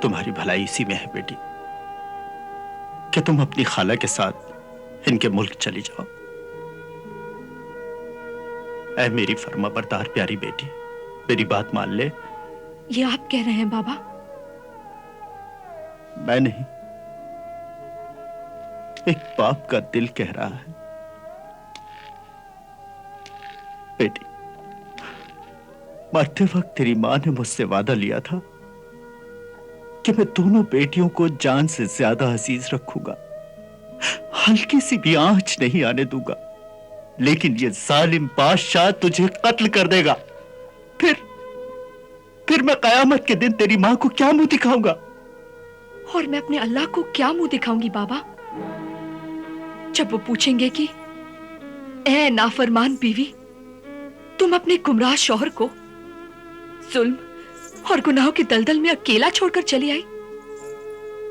तुम्हारी भलाई इसी में है बेटी कि तुम अपनी खाला के साथ इनके मुल्क चली जाओ। ऐ मेरी फर्माबरदार प्यारी बेटी, मेरी बात मान ले। ये आप कह रहे हैं बाबा? मैं नहीं, एक बाप का दिल कह रहा है। बेटी, मरते वक्त तेरी मां ने मुझसे वादा लिया था कि मैं दोनों बेटियों को जान से ज्यादा अजीज रखूंगा, हल्की सी भी आंच नहीं आने दूंगा। लेकिन ये जालिम बादशाह तुझे कत्ल कर देगा। फिर मैं कयामत के दिन तेरी मां को क्या मुंह दिखाऊंगा? और मैं अपने अल्लाह को क्या मुंह दिखाऊंगी बाबा, जब वो पूछेंगे कि ए नाफरमान बीवी, तुम अपने गुमराह शौहर को जुल्म और गुनाहों के दलदल में अकेला छोड़कर चली आई,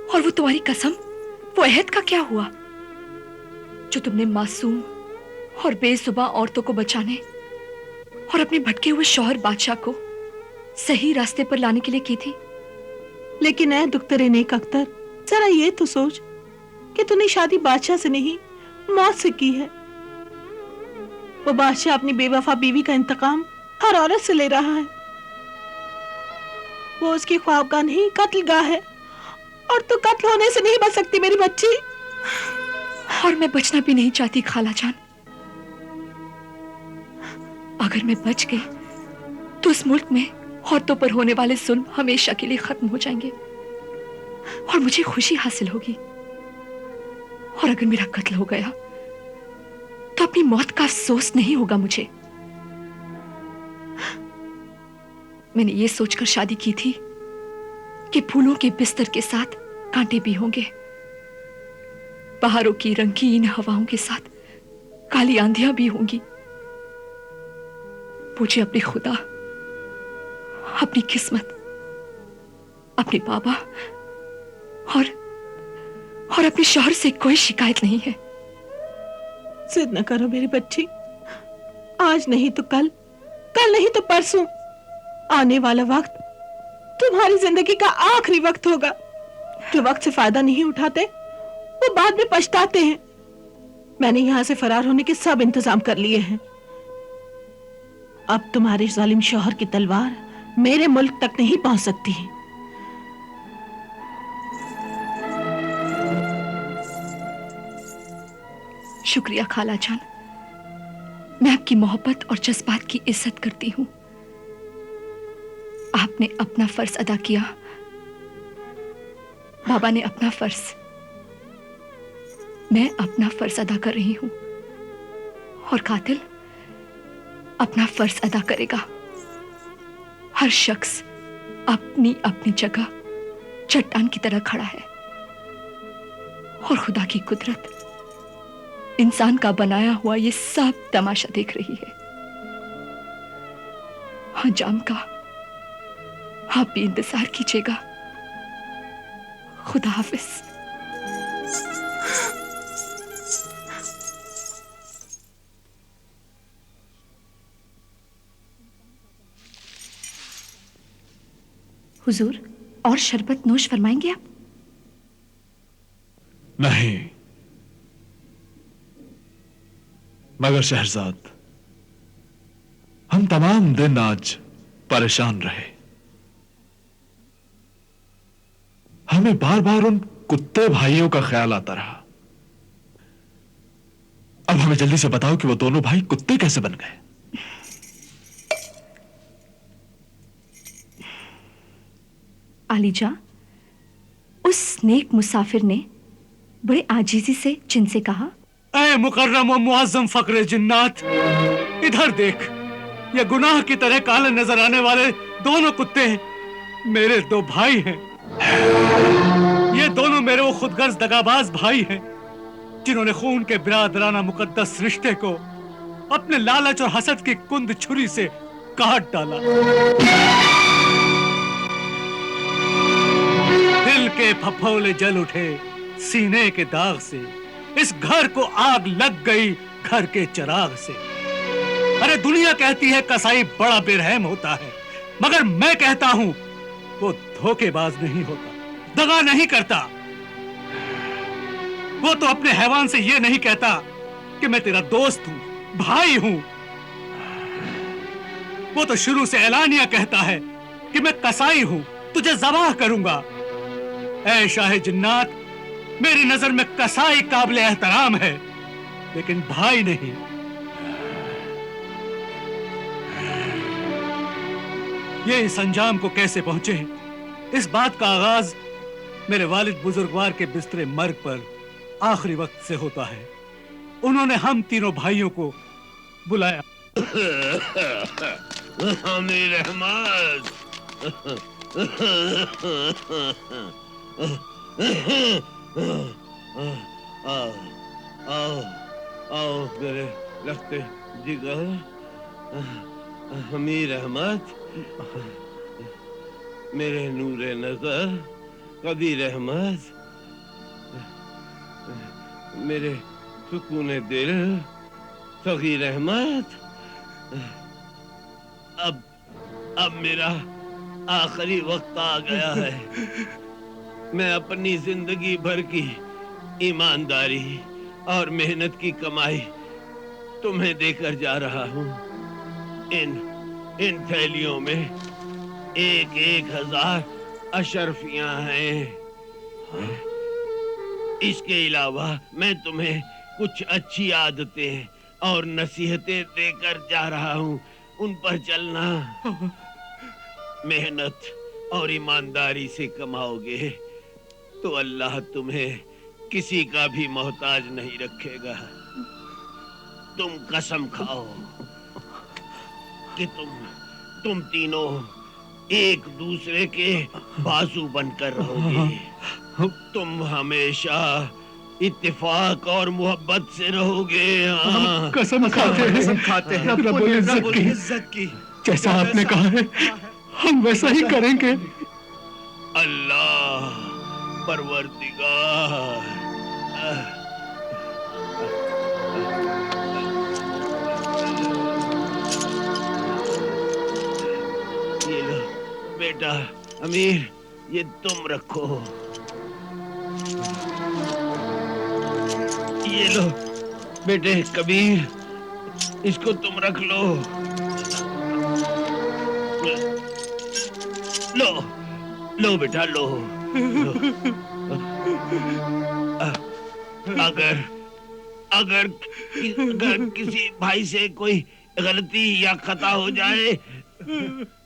और वो तुम्हारी कसम, वो अहद का क्या हुआ जो तुमने मासूम और बेजुबान औरतों को बचाने और अपने भटके हुए शौहर बादशाह को सही रास्ते पर लाने के लिए की थी? लेकिन ऐ दुख्तरे नेक अख्तर, जरा ये तो सोच कि तूने शादी बादशाह से नहीं, मौत से की है। वो बादशाह अपनी बेवफा बीवी का इंतकाम हर औरत से ले रहा है। वो उसकी ख्वाबगाह नहीं, कत्लगाह है, और तू कत्ल होने से नहीं बच सकती मेरी बच्ची। और मैं बचना भी नहीं चाहती खाला जान। अगर मैं बच गई तो इस मुल्क में औरतों पर होने वाले जुल्म हमेशा के लिए खत्म हो जाएंगे और मुझे खुशी हासिल होगी। और अगर मेरा कत्ल हो गया तो अपनी मौत का अफसोस नहीं होगा मुझे। मैंने ये सोचकर शादी की थी कि फूलों के बिस्तर के साथ कांटे भी होंगे, बहारों की रंगीन हवाओं के साथ काली आंधियां भी होंगी। मुझे अपने खुदा, अपनी किस्मत, अपने बाबा और अपने शौहर से कोई शिकायत नहीं है। जिद न करो मेरी बच्ची, आज नहीं तो कल, कल नहीं तो परसों आने वाला वक्त तुम्हारी जिंदगी का आखिरी वक्त होगा। जो वक्त से फायदा नहीं उठाते वो बाद में पछताते हैं। मैंने यहां से फरार होने के सब इंतजाम कर लिए हैं। अब तुम्हारे जालिम शौहर की तलवार मेरे मुल्क तक नहीं पहुंच सकती। शुक्रिया खाला जान, मैं आपकी मोहब्बत और जज्बात की इज्जत करती हूं। आपने अपना फर्ज अदा किया, बाबा ने अपना फर्ज, मैं अपना फर्ज अदा कर रही हूं, और कातिल अपना फर्ज अदा करेगा। हर शख्स अपनी अपनी जगह चट्टान की तरह खड़ा है, और खुदा की कुदरत इंसान का बनाया हुआ ये सब तमाशा देख रही है। हाँ जाम का आप भी इंतजार कीजिएगा। खुदा हाफिज। हुजूर, और शरबत नोश फरमाएंगे आप? नहीं, मगर शहरजाद, हम तमाम दिन आज परेशान रहे। हमें बार बार उन कुत्ते भाइयों का ख्याल आता रहा। अब हमें जल्दी से बताओ कि वो दोनों भाई कुत्ते कैसे बन गए। आलीजा, उस नेक मुसाफिर ने बड़े आजीजी से जिनसे कहा, ऐ मुकर्रम और मुअज्जम फक्रे जिन्नात, इधर देख, ये गुनाह की तरह काले नजर आने वाले दोनों कुत्ते हैं। मेरे दो भाई हैं। ये दोनों मेरे वो खुदगर्ज दगाबाज भाई हैं जिन्होंने खून के बिरादराना मुकद्दस रिश्ते को अपने लालच और हसद की कुंद छुरी से काट डाला। दिल के फफोले जल उठे सीने के दाग से, इस घर को आग लग गई घर के चिराग से। अरे दुनिया कहती है कसाई बड़ा बेरहम होता है, मगर मैं कहता हूं वो धोखेबाज नहीं होता। दगा नहीं करता। वो तो अपने हैवान से ये नहीं कहता कि मैं तेरा दोस्त हूं, भाई हूं। वो तो शुरू से ऐलानिया कहता है कि मैं कसाई हूं, तुझे ज़बाह करूंगा। ऐ शाह जिन्नात, मेरी नजर में कसाई काबिल एहतराम है, लेकिन भाई नहीं। ये इस अंजाम को कैसे पहुंचे, इस बात का आगाज मेरे वालिद बुजुर्गवार के बिस्तरे मर्ग पर आखिरी वक्त से होता है। उन्होंने हम तीनों भाइयों को बुलाया। अमीर अहमद, आओ आओ आओ मेरे लखते जिगर। अमीर अहमद, मेरे नूरे नजर कबीर अहमद, मेरे सुकून दिल सगीर अहमद। अब मेरा आखिरी वक्त आ गया है। मैं अपनी जिंदगी भर की ईमानदारी और मेहनत की कमाई तुम्हें देकर जा रहा हूँ। इन थैलियों में 1,000 अशरफियां हैं। इसके अलावा मैं तुम्हें कुछ अच्छी आदतें और नसीहतें देकर जा रहा हूँ। उन पर चलना। मेहनत और ईमानदारी से कमाओगे तो अल्लाह तुम्हें किसी का भी मोहताज नहीं रखेगा। तुम कसम खाओ कि तुम तीनों एक दूसरे के बाजू बनकर रहोगे। तुम हमेशा इत्तेफाक और मोहब्बत से रहोगे। हाँ। कसम खाते हैं रब्बुल इज्जत की। जैसा आपने कहा है हम वैसा ही करेंगे। अल्लाह परवरदिगार। ये लो बेटा अमीर, ये तुम रखो। ये लो बेटे कबीर, इसको तुम रख लो। लो लो बेटा लो, लो। अगर किसी भाई से कोई गलती या खता हो जाए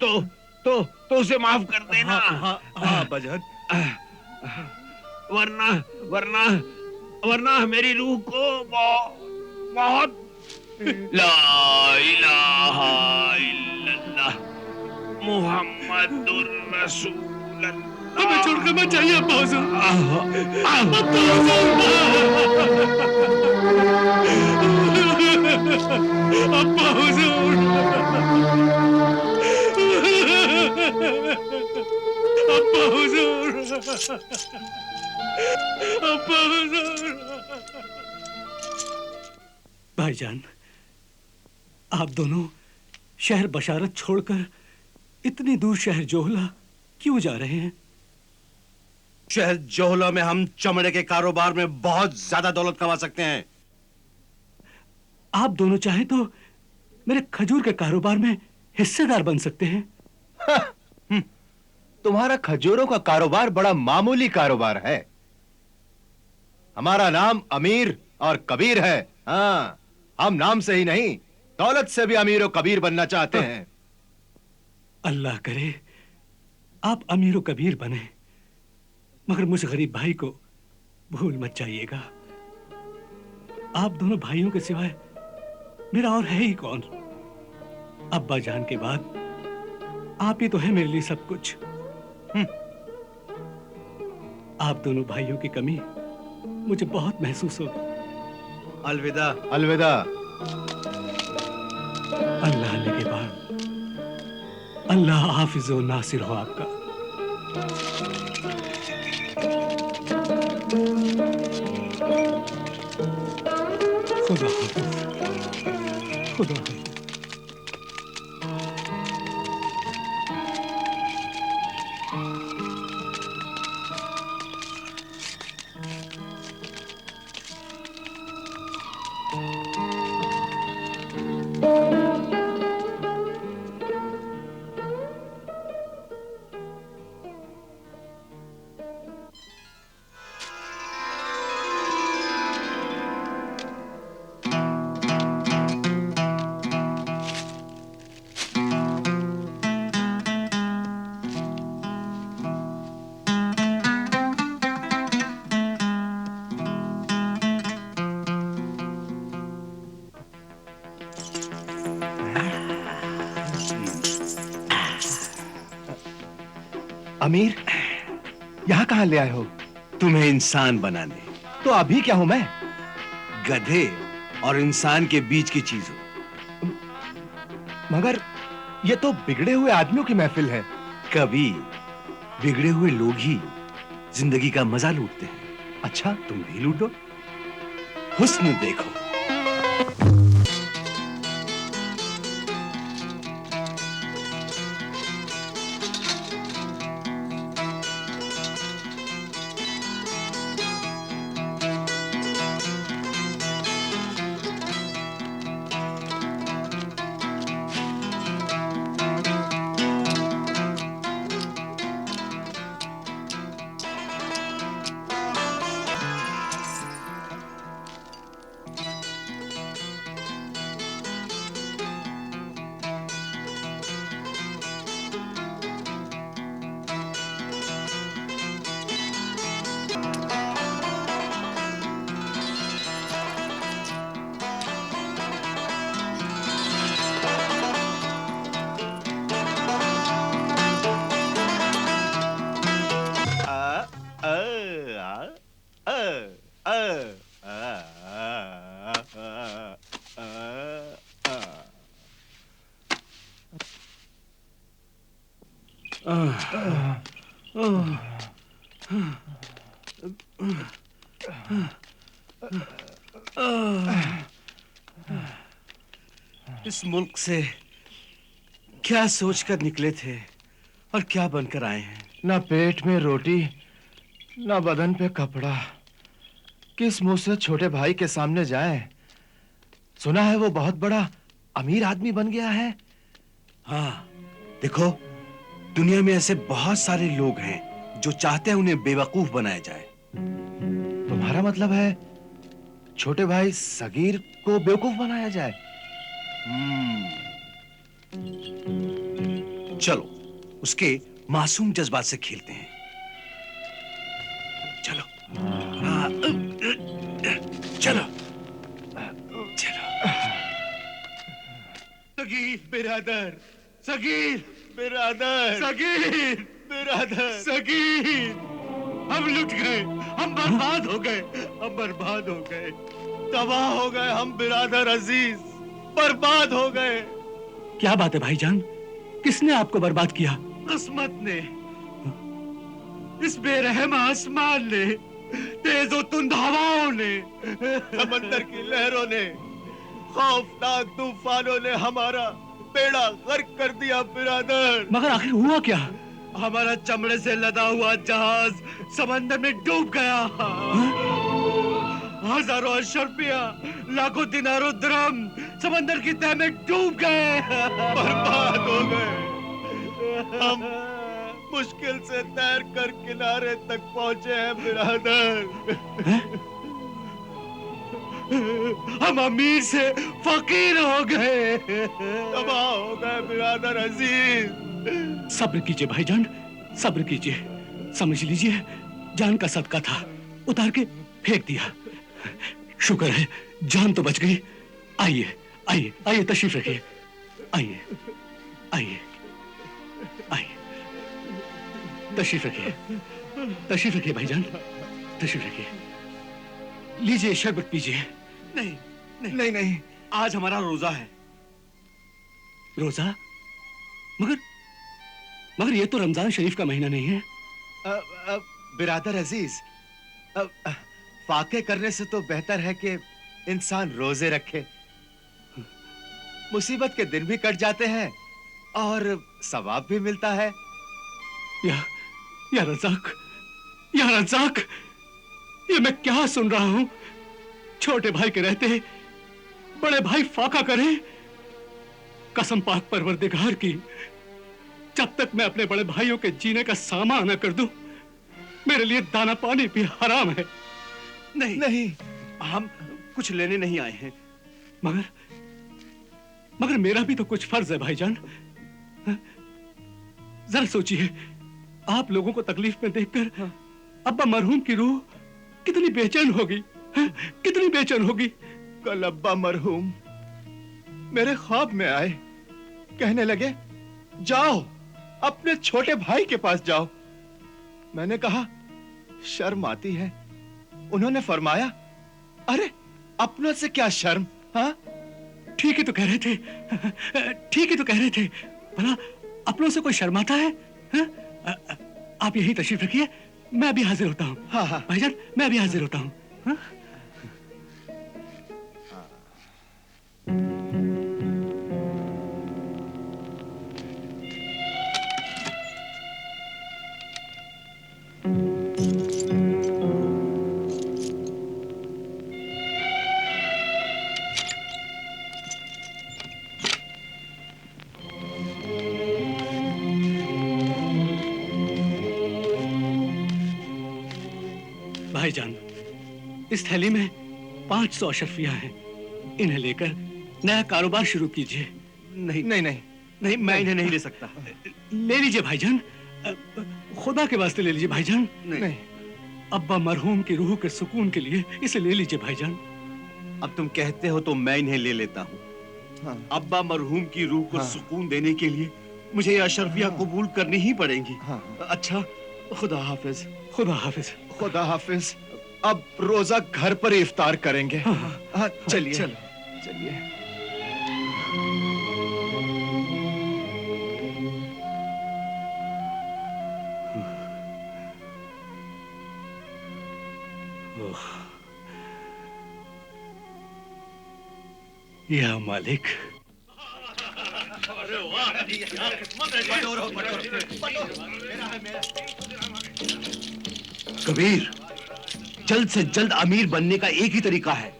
तो उसे माफ कर देना। हाँ बजर। वरना मेरी रूह को बहुत ला इलाहा इल्लल्लाह मुहम्मदुर रसूलुल्लाह। हमें छोड़कर मत जाइए अब्बा हुजूर। अब्बा हुजूर, अब्बा हुजूर, अब्बा हुजूर। भाईजान, आप दोनों शहर बशारत छोड़कर इतनी दूर शहर जोहला क्यों जा रहे हैं? शहर जोहला में हम चमड़े के कारोबार में बहुत ज्यादा दौलत कमा सकते हैं। आप दोनों चाहे तो मेरे खजूर के कारोबार में हिस्सेदार बन सकते हैं। तुम्हारा खजूरों का कारोबार बड़ा मामूली कारोबार है। हमारा नाम अमीर और कबीर है। हाँ, हम नाम से ही नहीं दौलत से भी अमीर और कबीर बनना चाहते हैं। अल्लाह करे आप अमीर और कबीर बने, मगर मुझ गरीब भाई को भूल मत जाइएगा। आप दोनों भाइयों के सिवाय मेरा और है ही कौन? अब्बा जान के बाद आप ही तो है मेरे लिए सब कुछ। आप दोनों भाइयों की कमी मुझे बहुत महसूस होगी। अलविदा अलविदा। अल्लाह ने के बाद अल्लाह हाफिज व नासिर हो आपका। खुदा हाफिज, खुदा हाफिज। अमीर, यहाँ कहाँ ले आए हो? तुम्हें इंसान बनाने। तो अभी क्या हूं मैं? गधे और इंसान के बीच की चीज हो। मगर ये तो बिगड़े हुए आदमियों की महफिल है। कभी बिगड़े हुए लोग ही जिंदगी का मजा लूटते हैं। अच्छा, तुम भी लूटो। हुस्न देखो। इस मुल्क से क्या सोचकर निकले थे और क्या बनकर आए हैं? ना पेट में रोटी, ना बदन पे कपड़ा। किस मुंह से छोटे भाई के सामने जाएं? सुना है वो बहुत बड़ा अमीर आदमी बन गया है। हाँ, देखो, दुनिया में ऐसे बहुत सारे लोग हैं जो चाहते हैं उन्हें बेवकूफ बनाया जाए। तुम्हारा मतलब है छोटे भाई सगीर को बेवकूफ बनाया जाए? चलो उसके मासूम जज्बात से खेलते हैं। चलो। चलो चलो। सगीर बिरादर, सगीर बिरादर, सगीर बिरादर, सगीर। हम लुट गए, हम बर्बाद हो गए, हम बर्बाद हो गए, तबाह हो गए हम बिरादर अजीज, बर्बाद हो गए। क्या बात है भाईजान? किसने आपको बर्बाद किया? किस्मत ने, इस बेरहम आसमान ने, तेज और तुंद हवाओं ने, समंदर की लहरों ने, खौफनाक तूफानों ने हमारा बेड़ा गर्क कर दिया बिरादर। मगर आखिर हुआ क्या? हमारा चमड़े से लदा हुआ जहाज समंदर में डूब गया। हजारों अशरफिया, लाखों दिनारों दिरहम समंदर की तह में डूब गए, बर्बाद हो गए। हम मुश्किल से तैर कर किनारे तक पहुंचे हैं बिरादर। हम अमीर से फकीर हो गए, तबाह हो गए बिरादर अजीज। सब्र कीजिए भाईजान, सब्र कीजिए। समझ लीजिए जान का सदका था, उतार के फेंक दिया। शुक्र है जान तो बच गई। आइए आइए आइए, तशरीफ रखिए। आइए आइए आइए, तशरीफ रखिए, तशरीफ रखिए भाईजान, तशरीफ रखिए। लीजिए शरबत पीजिए। नहीं नहीं नहीं नहीं, आज हमारा रोजा है। रोजा? मगर मगर ये तो रमजान शरीफ का महीना नहीं है। बिरादर अजीज, फाके करने से तो बेहतर है कि इंसान रोजे रखे। मुसीबत के दिन भी कट जाते हैं और सवाब भी मिलता है। या रज़ाक, या रज़ाक, ये मैं क्या सुन रहा हूं? छोटे भाई के रहते बड़े भाई फाका करें? कसम पाक परवरदिगार की, जब तक मैं अपने बड़े भाइयों के जीने का सामान न कर दूं, मेरे लिए दाना पानी भी हराम है। नहीं नहीं, हम कुछ लेने नहीं आए हैं। मगर मगर मेरा भी तो कुछ फर्ज है भाईजान। जरा सोचिए, आप लोगों को तकलीफ में देखकर अब्बा मरहूम की रूह कितनी बेचैन होगी, कितनी बेचैन होगी। कल अब्बा मरहूम मेरे ख्वाब में आए, कहने लगे जाओ अपने छोटे भाई के पास जाओ, मैंने कहा शर्म आती है। उन्होंने फरमाया अरे अपनों से क्या शर्म। हाँ ठीक ही तो कह रहे थे, ठीक ही तो कह रहे थे। भला अपनों से कोई शर्माता है? हाँ? आप यही तशरीफ रखिए, मैं अभी हाजिर होता हूँ। हाँ हाँ भाईजान मैं अभी हाजिर होता हूँ। हाँ? भाईजान, इस थैली में 500 अशरफियां हैं। इन्हें लेकर नया कारोबार शुरू कीजिए। नहीं नहीं नहीं नहीं, मैं इन्हें नहीं ले सकता। ले लीजिए भाईजान, खुदा के वास्ते ले लीजिए भाईजान। नहीं। अब्बा मरहूम की रूह के सुकून के लिए इसे ले लीजिए भाईजान। अब तुम कहते हो तो मैं इन्हें ले लेता हूँ। हाँ। अब्बा मरहूम की रूह को हाँ। सुकून देने के लिए मुझे ये अशरफियां कबूल करनी ही पड़ेंगी। हाँ। अच्छा, खुदा हाफिज। खुदा हाफिज। खुदा हाफिज। अब रोजा घर पर ही इफ्तार करेंगे। हाँ चलिए चलिए। या मालिक, कबीर, जल्द से जल्द अमीर बनने का एक ही तरीका है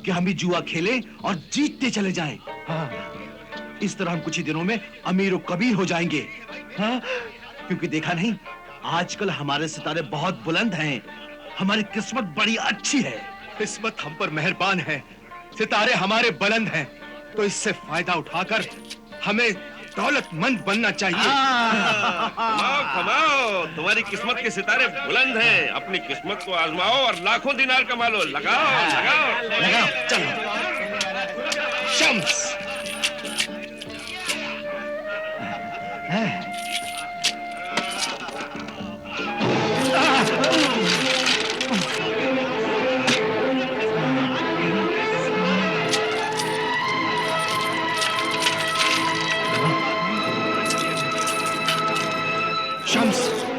कि हम भी जुआ खेलें और जीतते चले जाएं। हाँ। इस तरह हम कुछ ही दिनों में अमीर और कबीर हो जाएंगे। हाँ? क्योंकि देखा नहीं, आजकल हमारे सितारे बहुत बुलंद हैं। हमारी किस्मत बड़ी अच्छी है। किस्मत हम पर मेहरबान है, सितारे हमारे बुलंद हैं, तो इससे फायदा उठाकर हमें दौलतमंद बनना चाहिए। कमाओ कमाओ, तुम्हारी किस्मत के सितारे बुलंद हैं। अपनी किस्मत को आजमाओ और लाखों दिनार कमा लो। लगाओ लगाओ लगाओ, चलो। शम्स। शम्स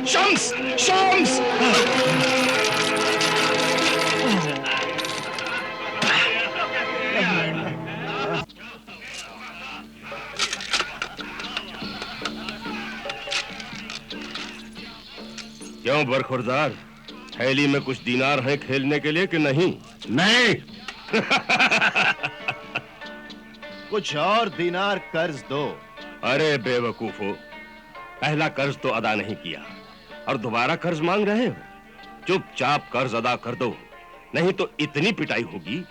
शम्स शम्स। क्यों बरखुरदार, थैली में कुछ दीनार हैं खेलने के लिए कि नहीं? नहीं। कुछ और दीनार कर्ज दो। अरे बेवकूफो, पहला कर्ज तो अदा नहीं किया और दोबारा कर्ज मांग रहे हो। चुपचाप कर्ज अदा कर दो, नहीं तो इतनी पिटाई होगी,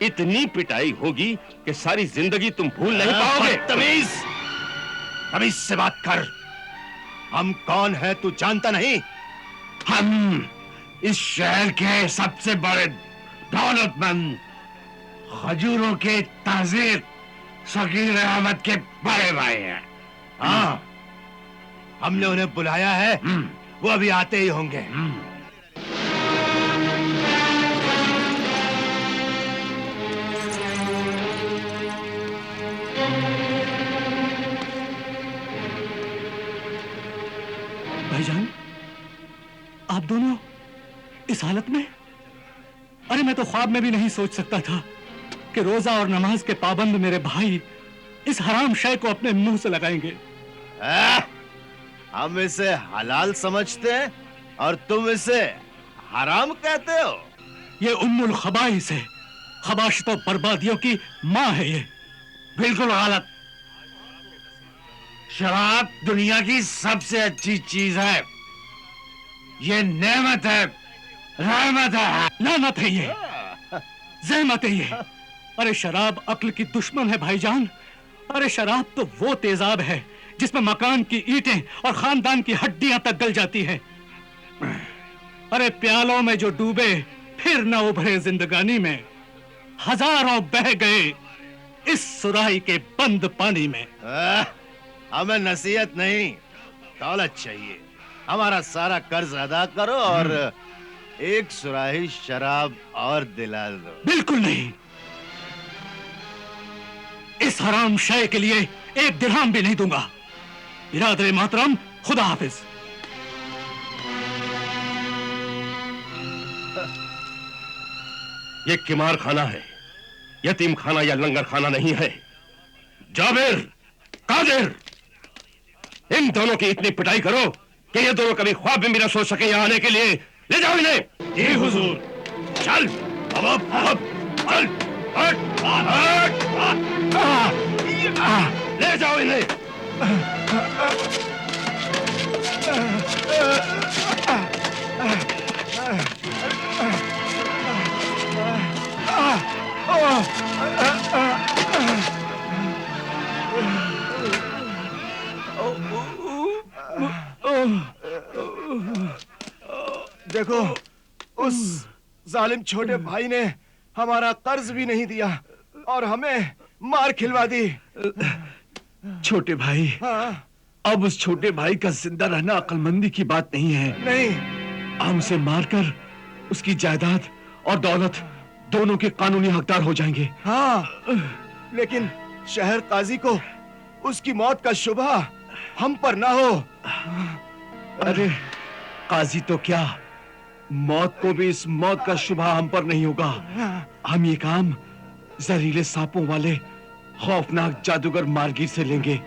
इतनी पिटाई होगी कि सारी जिंदगी तुम भूल नहीं पाओगे। तमीज, तमीज से बात कर। हम कौन है तू जानता नहीं? हम इस शहर के सबसे बड़े दौलतमंद खजूरों के ताजीर शकील अहमद के बड़े भाई हैं। हाँ, हमने उन्हें बुलाया है, वो अभी आते ही होंगे। भाईजान, आप दोनों इस हालत में? अरे मैं तो ख्वाब में भी नहीं सोच सकता था कि रोजा और नमाज के पाबंद मेरे भाई इस हराम शय को अपने मुंह से लगाएंगे। हम इसे हलाल समझते हैं और तुम इसे हराम कहते हो। ये उम्मुल खबाइस है, खबाशितों बर्बादियों की माँ है ये। बिल्कुल गलत। शराब दुनिया की सबसे अच्छी चीज है। ये नेमत है, रहमत है। लानत है ये, ज़हमत है ये। अरे शराब अक्ल की दुश्मन है भाईजान। अरे शराब तो वो तेजाब है जिसमें मकान की ईंटें और खानदान की हड्डियां तक गल जाती हैं। अरे प्यालों में जो डूबे फिर न उभरे जिंदगानी में, हजारों बह गए इस सुराही के बंद पानी में। हमें नसीहत नहीं, दौलत चाहिए। हमारा सारा कर्ज अदा करो और एक सुराही शराब और दिला दो। बिल्कुल नहीं। इस हराम शय के लिए एक दिरहम भी नहीं दूंगा। बिरादर मोहतरम, खुदा हाफिज। ये किमार खाना है, यतीम खाना या लंगर खाना नहीं है। जाबिर, कादिर, इन दोनों की इतनी पिटाई करो कि ये दोनों कभी ख्वाब में भी न सोच सके यहाँ आने के लिए। ले जाओ इन्हें। जी हुजूर। चल अब चल, ले जाओ इन्हें। देखो, उस जालिम छोटे भाई ने हमारा कर्ज भी नहीं दिया और हमें मार खिलवा दी। छोटे भाई, हाँ, अब उस छोटे भाई का जिंदा रहना अक्लमंदी की बात नहीं है। नहीं, हम उसे मारकर उसकी जायदाद और दौलत दोनों के कानूनी हकदार हो जाएंगे। हाँ, लेकिन शहर काजी को उसकी मौत का शुबा हम पर ना हो। अरे काजी तो क्या, मौत को भी इस मौत का शुबा हम पर नहीं होगा। हम ये काम जहरीले सांपों वाले खौफनाक जादूगर मारगीर से लेंगे।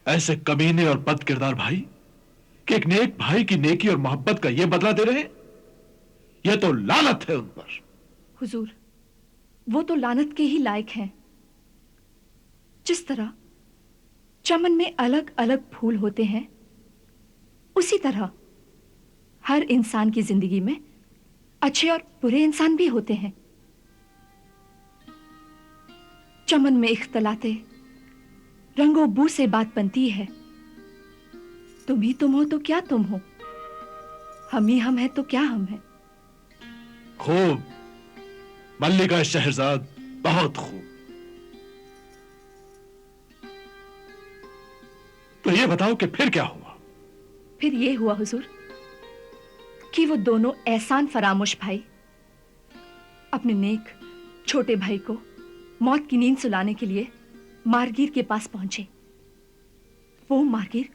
ऐसे कमीने और बद किरदार भाई कि एक नेक भाई की नेकी और मोहब्बत का ये बदला दे रहे हैं, यह तो लानत है उन पर। हुजूर, वो तो लानत के ही लायक हैं। जिस तरह चमन में अलग अलग फूल होते हैं, उसी तरह हर इंसान की जिंदगी में अच्छे और बुरे इंसान भी होते हैं। चमन में इख्तलाते रंगो बू से बात बनती है। तुम ही तुम हो तो क्या तुम हो, हम ही हम हैं तो क्या हम हैं। खूब मल्लिका शहरजाद, बहुत खूब। तो ये बताओ कि फिर क्या हुआ? फिर ये हुआ हुजूर कि वो दोनों एहसान फरामोश भाई अपने नेक छोटे भाई को मौत की नींद सुलाने के लिए मारगीर के पास पहुंचे। वो मारगीर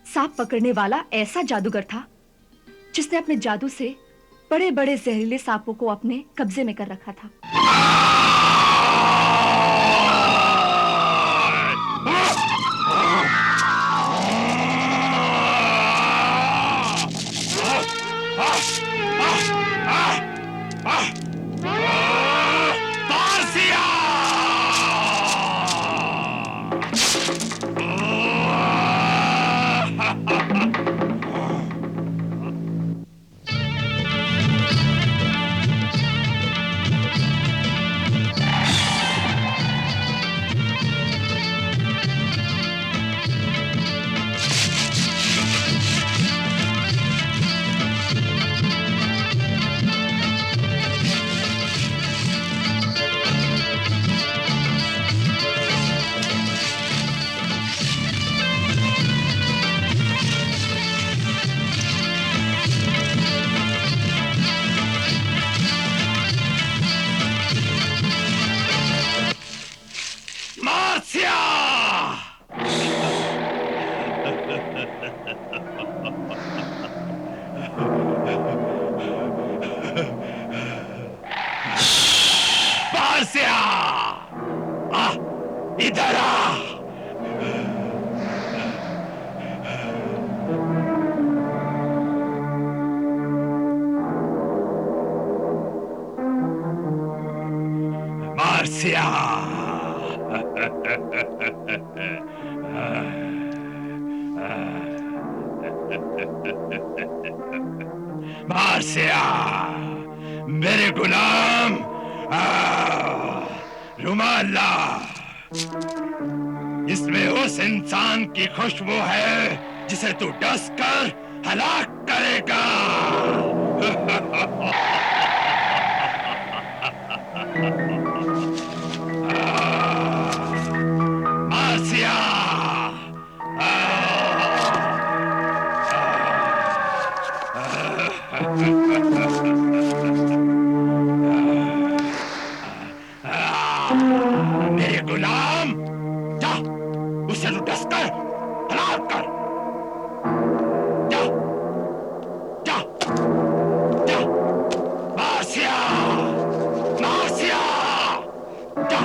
सांप पकड़ने वाला ऐसा जादूगर था जिसने अपने जादू से बड़े बड़े जहरीले सांपों को अपने कब्जे में कर रखा था। इधर आ। मार्सिया, मार्सिया, मेरे गुलाम, रुमाल ला। इसमें उस इंसान की खुशबू है जिसे तू डस कर हलाक करेगा। मार्सिया, मेरे गुलाम, जा उसे लुटस कर हलाक कर। जा जा जा, मार्सिया मार्सिया, जा।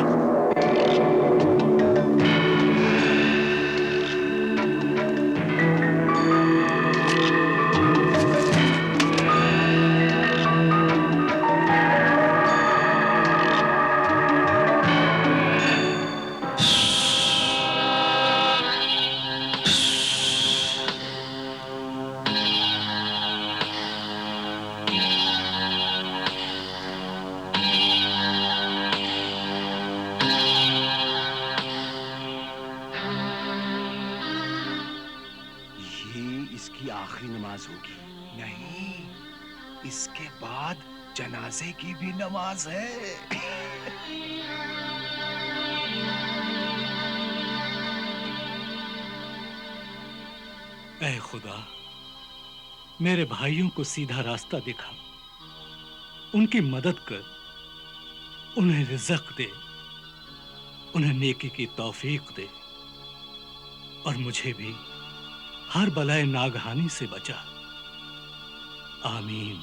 इसकी आखिरी नमाज होगी। नहीं, इसके बाद जनाजे की भी नमाज है। ऐ खुदा, मेरे भाइयों को सीधा रास्ता दिखा, उनकी मदद कर, उन्हें रिज़्क़ दे, उन्हें नेकी की तौफीक दे और मुझे भी हर बलाए नागहानी से बचा। आमीन।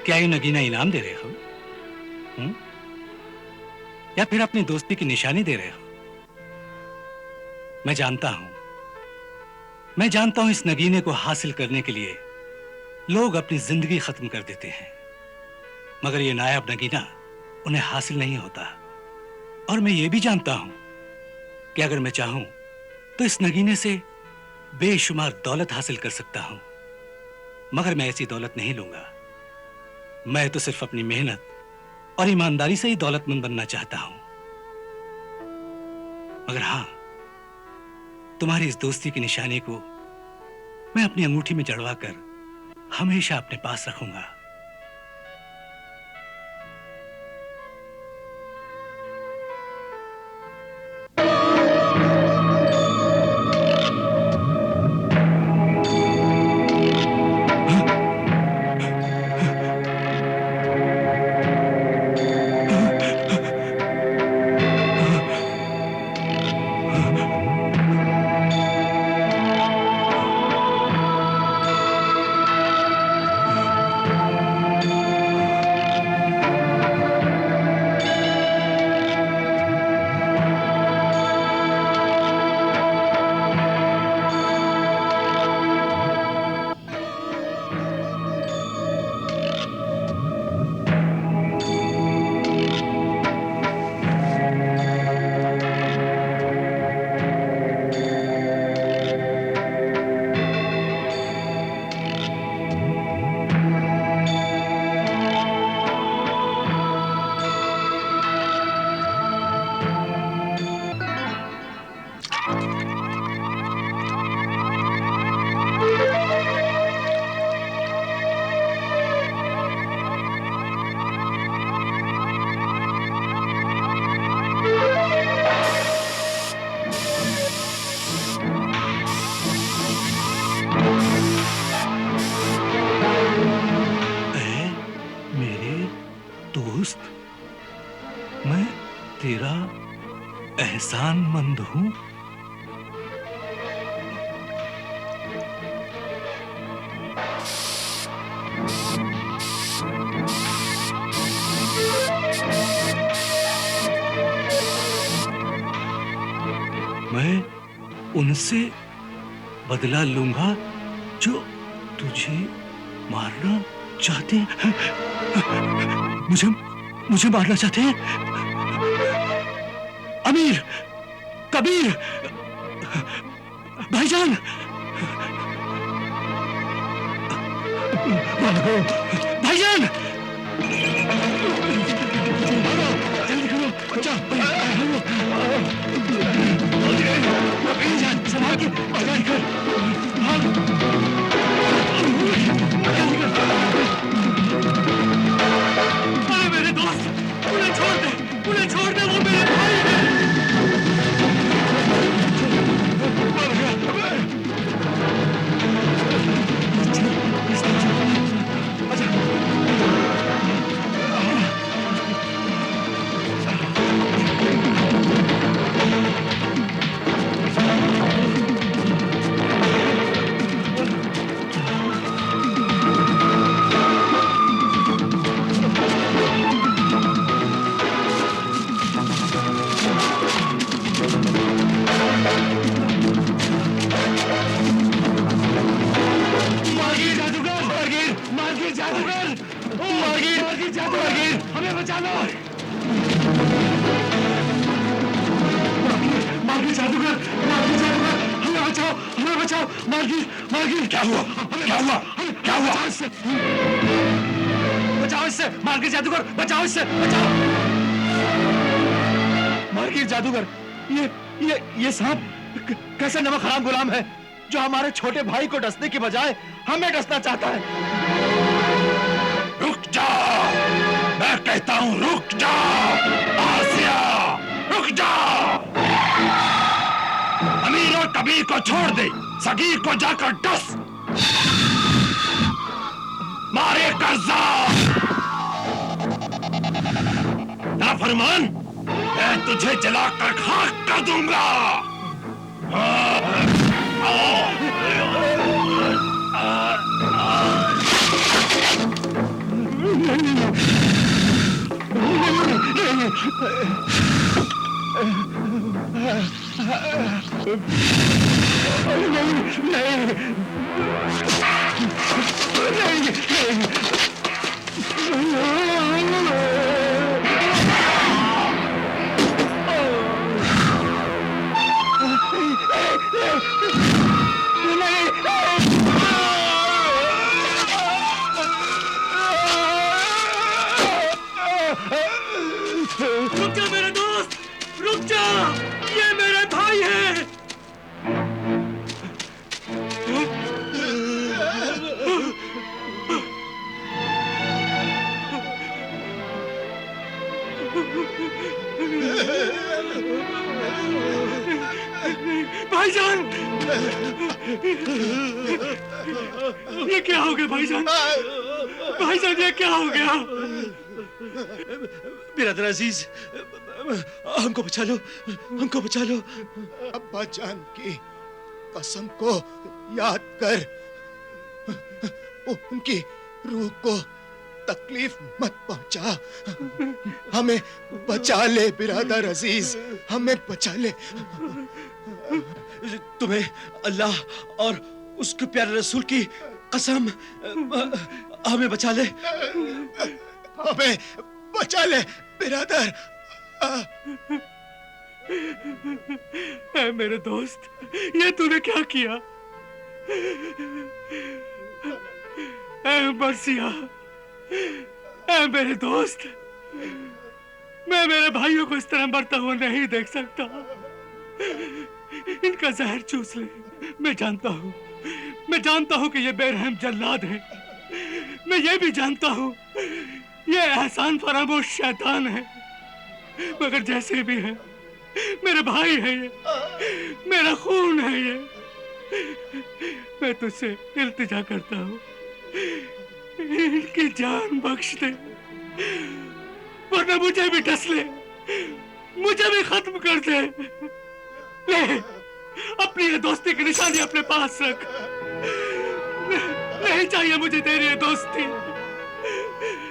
क्या ये नगीना इनाम दे रहे हो? हुँ? या फिर अपनी दोस्ती की निशानी दे रहे हो? मैं जानता हूं इस नगीने को हासिल करने के लिए लोग अपनी जिंदगी खत्म कर देते हैं, मगर ये नायाब नगीना उन्हें हासिल नहीं होता। और मैं ये भी जानता हूं कि अगर मैं चाहूं तो इस नगीने से बेशुमार दौलत हासिल कर सकता हूं, मगर मैं ऐसी दौलत नहीं लूंगा। मैं तो सिर्फ अपनी मेहनत और ईमानदारी से ही दौलतमंद बनना चाहता हूं। मगर हां, तुम्हारी इस दोस्ती की निशानी को मैं अपनी अंगूठी में जड़वा कर हमेशा अपने पास रखूंगा। मैं तेरा एहसानमंद हूं। मैं उनसे बदला लूंगा जो तुझे मारना चाहते हैं। मुझे मारना चाहते हैं? अमीर, कबीर, भाईजान, भाईजान, जल्दी करो, बच्चा, भाईजान, संभाल के, जल्दी कर, अरे मेरे दोस्त, उन्हें छोड़ दे, वो मेरे भाई हैं। हमें बचा लो, मार्गी जादूगर, हमें बचाओ, मार्गी, क्या हुआ? बचाओ इससे, मार्गी जादूगर, बचाओ इससे, बचाओ। मार्गी जादूगर, ये सांप कैसा नमक हराम गुलाम है जो हमारे छोटे भाई को डसने की बजाय हमें डसना चाहता है। रुक जा, मैं कहता हूं रुक जा, आसिया, रुक जा। अमीर और कबीर को छोड़ दे, सगीर को जाकर डस। मारे कर्ज़दार, नाफरमान, मैं तुझे जलाकर खाक कर दूंगा। रुक जा मेरे दोस्त, रुक जा, ये मेरे भाई हैं। भाईजान, ये क्या हो गया भाईजान? भाईजान ये क्या हो गया? बिरादर अजीज, हमको बचा लो, हमको बचा लो। अब्बा जान की कसम को याद कर, उनकी रूह को तकलीफ मत पहुंचा। हमें बचा ले बिरादर अजीज, हमें बचा ले। तुम्हें अल्लाह और उसके प्यारे रसूल की कसम, हमें बचा ले, हमें बचा ले बिरादर। ऐ मेरे दोस्त, ये तूने क्या किया? ऐ मर्सिया, ऐ मेरे दोस्त, मैं मेरे भाइयों को इस तरह मरता हुआ नहीं देख सकता। इनका जहर चूस ले। मैं जानता हूँ कि ये बेरहम जल्लाद है। मैं ये भी जानता हूँ ये एहसान फरामोश शैतान है, मगर जैसे भी है मेरे भाई है, ये मेरा खून है। ये मैं तुझसे इल्तिजा करता हूँ, इनकी जान बख्श दे, वरना मुझे भी डस ले, मुझे भी खत्म कर दे। ले अपनी ये दोस्ती की निशानी अपने पास रख। नहीं चाहिए मुझे तेरी ये दोस्ती।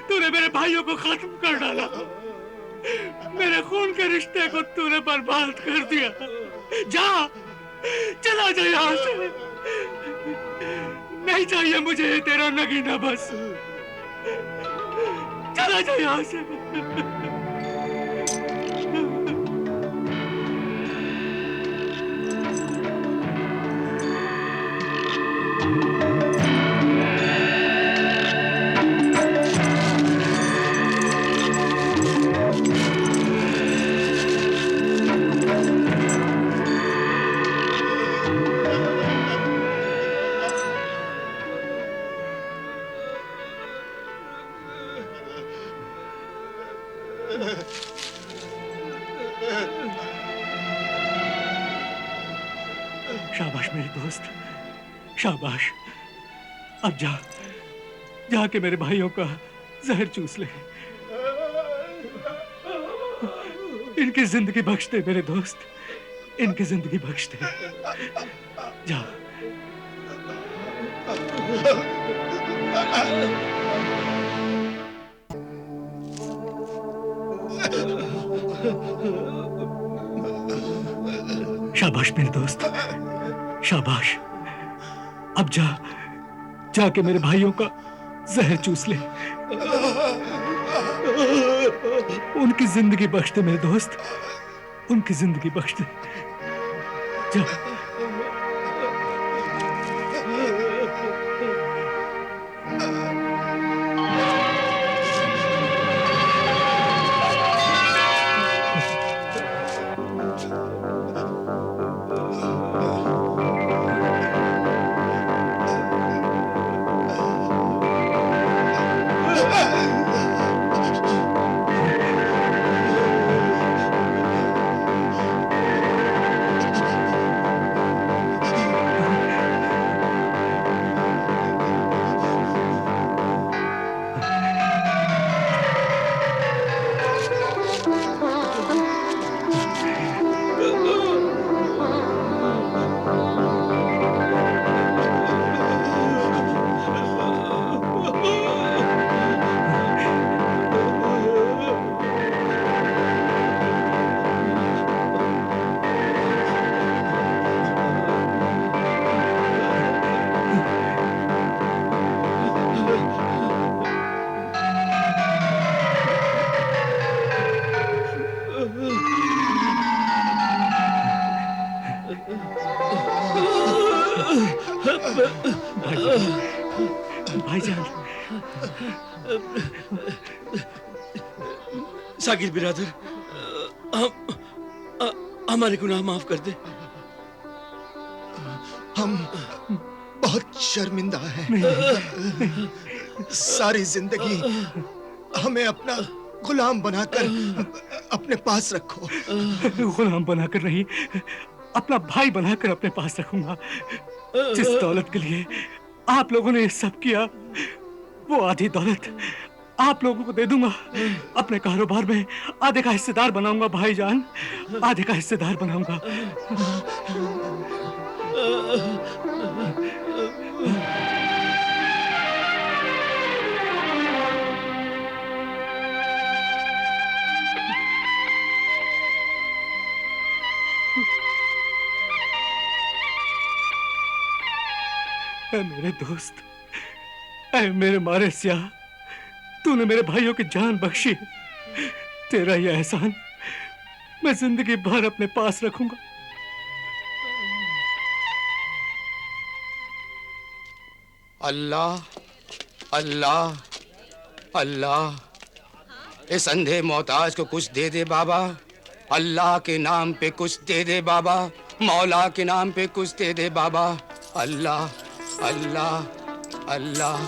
तूने मेरे भाइयों को खत्म कर डाला, मेरे खून के रिश्ते को तूने बर्बाद कर दिया। जा, चला जा यहाँ से। नहीं चाहिए मुझे ये तेरा नगीना, बस चला जा यहाँ से। शाबाश मेरे दोस्त, शाबाश। अब जा, जाके मेरे भाइयों का जहर चूस ले। इनकी जिंदगी बख्श दे मेरे दोस्त, इनकी जिंदगी बख्श दे। जा। शाबाश मेरे दोस्त, शाबाश। अब जा, जाके मेरे भाइयों का जहर चूस ले। उनकी जिंदगी बख्श दे मेरे दोस्त, उनकी जिंदगी बख्श दे। जा। भाईजान, सागिर बिरादर, हमारे गुनाह माफ कर दे। हम बहुत शर्मिंदा हैं। सारी जिंदगी हमें अपना गुलाम बनाकर अपने पास रखो। गुलाम बनाकर नहीं, अपना भाई बनाकर अपने पास रखूंगा। जिस दौलत के लिए आप लोगों ने ये सब किया, वो आधी दौलत आप लोगों को दे दूंगा। अपने कारोबार में आधे का हिस्सेदार बनाऊंगा भाईजान, आधे का हिस्सेदार बनाऊंगा। ऐ मेरे दोस्त, ऐ मेरे मारे स्याह, तूने मेरे भाइयों की जान बख्शी है। तेरा यह एहसान मैं जिंदगी भर अपने पास रखूंगा। अल्लाह अल्लाह अल्लाह, इस अंधे मोहताज को कुछ दे दे बाबा। अल्लाह के नाम पे कुछ दे दे बाबा। मौला के नाम पे कुछ दे दे बाबा। अल्लाह अल्लाह अल्लाह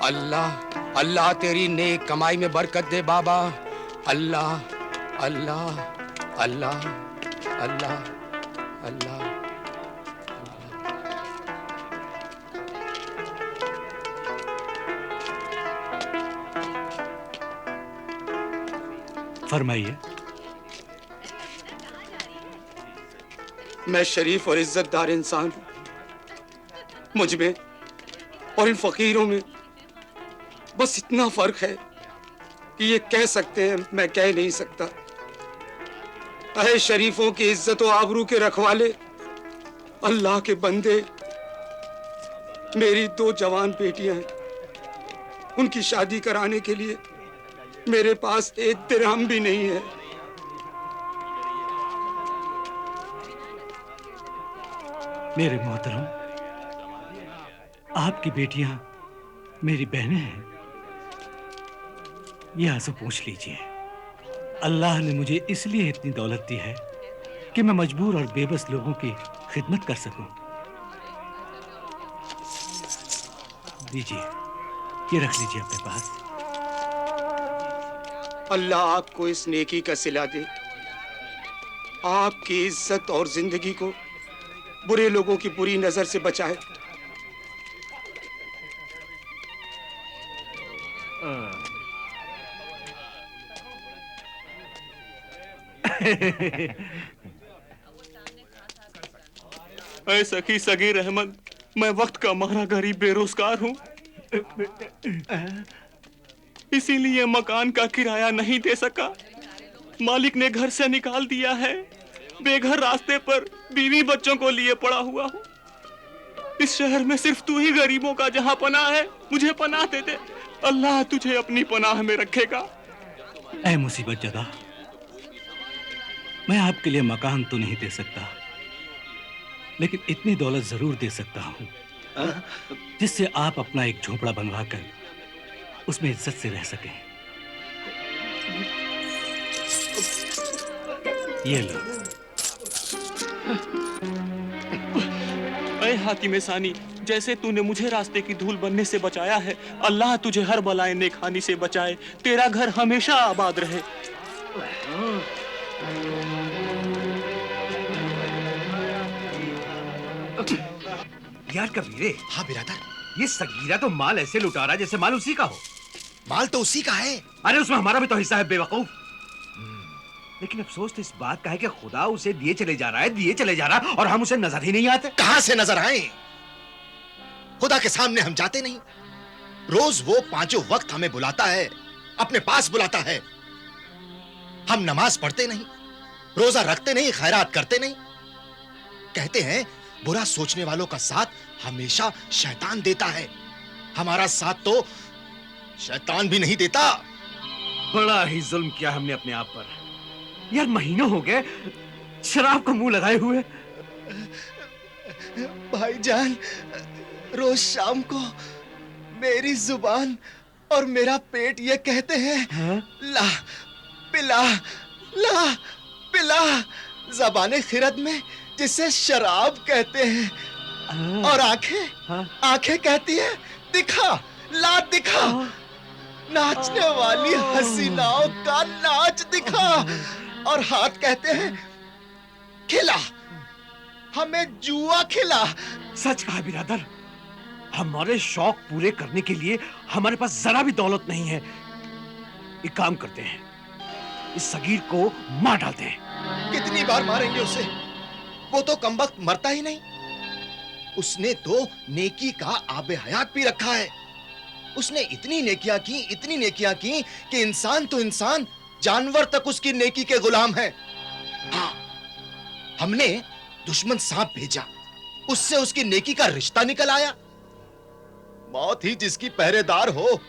अल्लाह अल्लाह, तेरी नेक कमाई में बरकत दे बाबा। अल्लाह अल्लाह अल्लाह अल्लाह अल्लाह। फरमाइए। मैं शरीफ और इज्जतदार इंसान हूं। मुझ में और इन फकीरों में बस इतना फर्क है कि ये कह सकते हैं, मैं कह नहीं सकता। अहे शरीफों की इज्जत और आबरू के रखवाले, अल्लाह के बंदे, मेरी 2 जवान बेटियां हैं। उनकी शादी कराने के लिए मेरे पास 1 दिरहम भी नहीं है। मेरे मोहतरम, आपकी बेटियां मेरी बहनें हैं। ये आंसू पूछ लीजिए। अल्लाह ने मुझे इसलिए इतनी दौलत दी है कि मैं मजबूर और बेबस लोगों की खिदमत कर सकूं। दीजिए, ये रख लीजिए अपने पास। अल्लाह आपको इस नेकी का सिला दे, आपकी इज्जत और जिंदगी को बुरे लोगों की बुरी नजर से बचाए। ऐ सखी सगीर अहमद, मैं वक्त का मारा गरीब बेरोजगार हूँ। इसीलिए मकान का किराया नहीं दे सका। मालिक ने घर से निकाल दिया है। बेघर रास्ते पर बीवी बच्चों को लिए पड़ा हुआ हूँ। इस शहर में सिर्फ तू ही गरीबों का जहां पनाह है। मुझे पनाह दे दे। अल्लाह तुझे अपनी पनाह में रखेगा। ऐ मुसीबत जदा, मैं आपके लिए मकान तो नहीं दे सकता, लेकिन इतनी दौलत जरूर दे सकता हूँ जिससे आप अपना एक झोपड़ा बनवाकर उसमें इज्जत से रह सकें। ये लो। ऐ हातिम सानी, जैसे तूने मुझे रास्ते की धूल बनने से बचाया है, अल्लाह तुझे हर बलाए नेखानी से बचाए। तेरा घर हमेशा आबाद रहे। यार कबीरे। हाँ बिरादर, ये सगीरा तो माल ऐसे लुटा रहा जैसे माल उसी का हो। माल तो उसी का है। अरे उसमें हमारा भी तो हिस्सा है बेवकूफ। लेकिन अफसोस तो इस बात का है कि खुदा उसे दिए चले जा रहा है और हम उसे नजर ही नहीं आते। कहां से नजर आए? खुदा के सामने हम जाते नहीं। रोज वो 5 वक्त हमें बुलाता है, अपने पास बुलाता है। हम नमाज पढ़ते नहीं, रोजा रखते नहीं, खैरात करते नहीं। कहते हैं बुरा सोचने वालों का साथ हमेशा शैतान देता है। हमारा साथ तो शैतान भी नहीं देता। बड़ा ही जुल्म किया हमने अपने आप पर। यार महीनों हो गए शराब का मुंह लगाए हुए। भाईजान, रोज शाम को मेरी जुबान और मेरा पेट ये कहते हैं, ला पिला, ला पिला। ज़बाने खिरद में जिसे शराब कहते हैं, और आंखें कहती है, दिखा, ला दिखा। नाचने वाली हसीनाओं का नाच दिखा। और हाथ कहते हैं, खिला, हमें जुआ खिला। सच कहा बिरादर, हमारे शौक पूरे करने के लिए हमारे पास जरा भी दौलत नहीं है। एक काम करते हैं, इस सगीर को मार डालते हैं। कितनी बार मारेंगे उसे? वो तो कमबख्त मरता ही नहीं। उसने तो नेकी का आबे हयात भी रखा है। उसने इतनी नेकियां की कि इंसान तो इंसान, जानवर तक उसकी नेकी के गुलाम है। हाँ, हमने दुश्मन सांप भेजा, उससे उसकी नेकी का रिश्ता निकल आया। मौत ही जिसकी पहरेदार हो,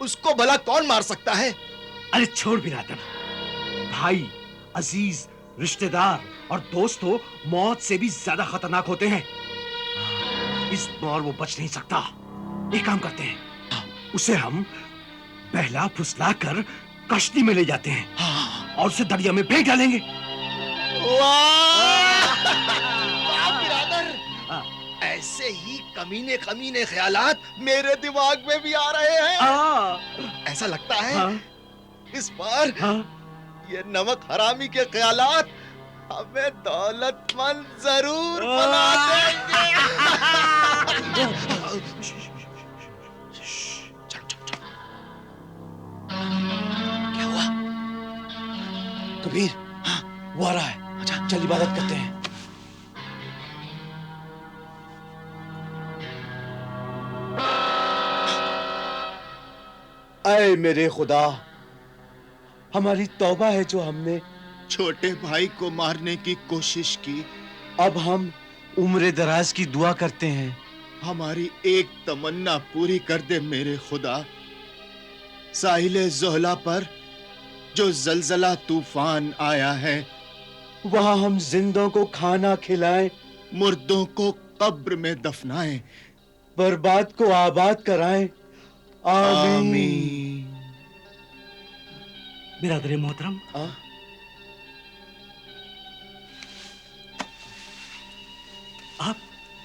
उसको भला कौन मार सकता है? अरे छोड़ बिरादर, भाई, अजीज, रिश्तेदार और दोस्त तो मौत से भी ज्यादा खतरनाक होते हैं। इस बार वो बच नहीं सकता। एक काम करते हैं, उसे हम बहला फुसला कर कश्ती में ले जाते हैं और उसे दरिया में फेंक डालेंगे। ऐसे ही कमीने कमीने ख्यालात मेरे दिमाग में भी आ रहे हैं। ऐसा लगता है इस बार ये नमक हरामी के ख्यालात हमें दौलतमंद जरूर बना देंगे। क्या हुआ? कबीर, वो आ रहा है। अच्छा, चल इबादत करते हैं। ऐ मेरे खुदा, हमारी तौबा है जो हमने छोटे भाई को मारने की कोशिश की। अब हम उम्र दराज की दुआ करते हैं। हमारी एक तमन्ना पूरी कर दे मेरे खुदा। साहिले जोहला पर जो जलजला तूफान आया है, वहां हम जिंदों को खाना खिलाएं, मुर्दों को कब्र में दफनाएं, बर्बाद को आबाद कराएं। आमीन। बिरादर मोहतरम, आप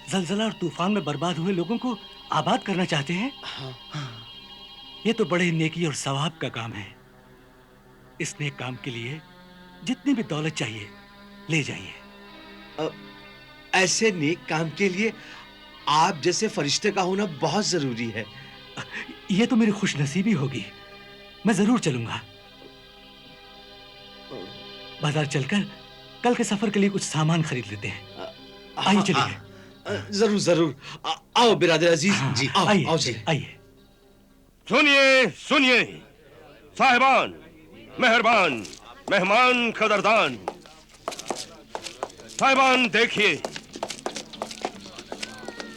जलजला और तूफान में बर्बाद हुए लोगों को आबाद करना चाहते हैं? ये तो बड़े नेकी और सवाब का काम है। इस नेक काम के लिए जितनी भी दौलत चाहिए ले जाइए। ऐसे नेक काम के लिए आप जैसे फरिश्ते का होना बहुत जरूरी है। ये तो मेरी खुशनसीबी होगी। मैं जरूर चलूंगा। बाजार चलकर कल के सफर के लिए कुछ सामान खरीद लेते हैं। आइए चलिए। जरूर जरूर। आओ बिरादर अजीज जी, आओ आओ चलिए। आइए। सुनिए सुनिए साहिबान, मेहरबान, मेहमान कदरदान, साहिबान देखिए,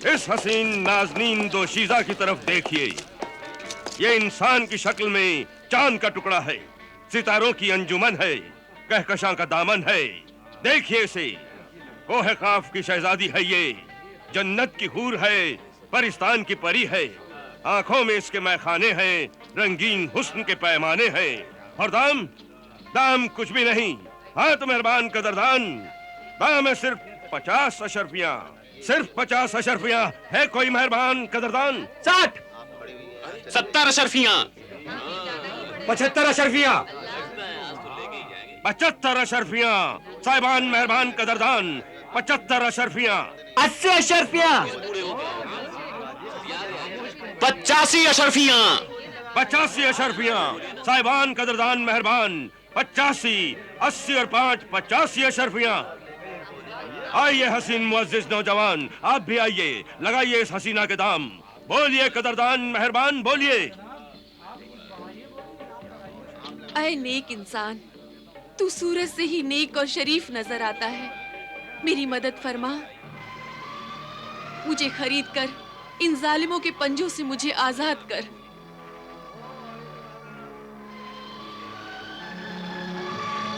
इस हसीन नाजनीन दोशीजा की तरफ देखिए। ये इंसान की शक्ल में चांद का टुकड़ा है, सितारों की अंजुमन है, कहकशां का दामन है। देखिए इसे, कोहे काफ की शहजादी है ये, जन्नत की हूर है, परिस्तान की परी है। आंखों में इसके मैखाने हैं, रंगीन हुस्न के पैमाने हैं। और दाम, दाम कुछ भी नहीं। हाँ तो मेहरबान कदरदान, दाम है सिर्फ 50 अशरफियां, सिर्फ 50 अशरफियां। है कोई मेहरबान कदरदान? 60, 70 अशरफियां, 75 अशरफियां, 75 अशरफियां। साहिबान मेहरबान कदरदान, 75 अशरफियां, 80 अशरफियां, 85 अशरफियां, 85 अशरफियां। साहिबान कदरदान मेहरबान, 85, 80 और 5, 85 अशरफियां। आइए हसीन मुअज्जिज नौजवान, आप भी आइए, लगाइए इस हसीना के दाम। बोलिए कदरदान मेहरबान, बोलिए। ऐ नेक इंसान, तू सूरज से ही नेक और शरीफ नजर आता है। मेरी मदद फरमा, मुझे खरीद कर इन जालिमों के पंजों से मुझे आजाद कर।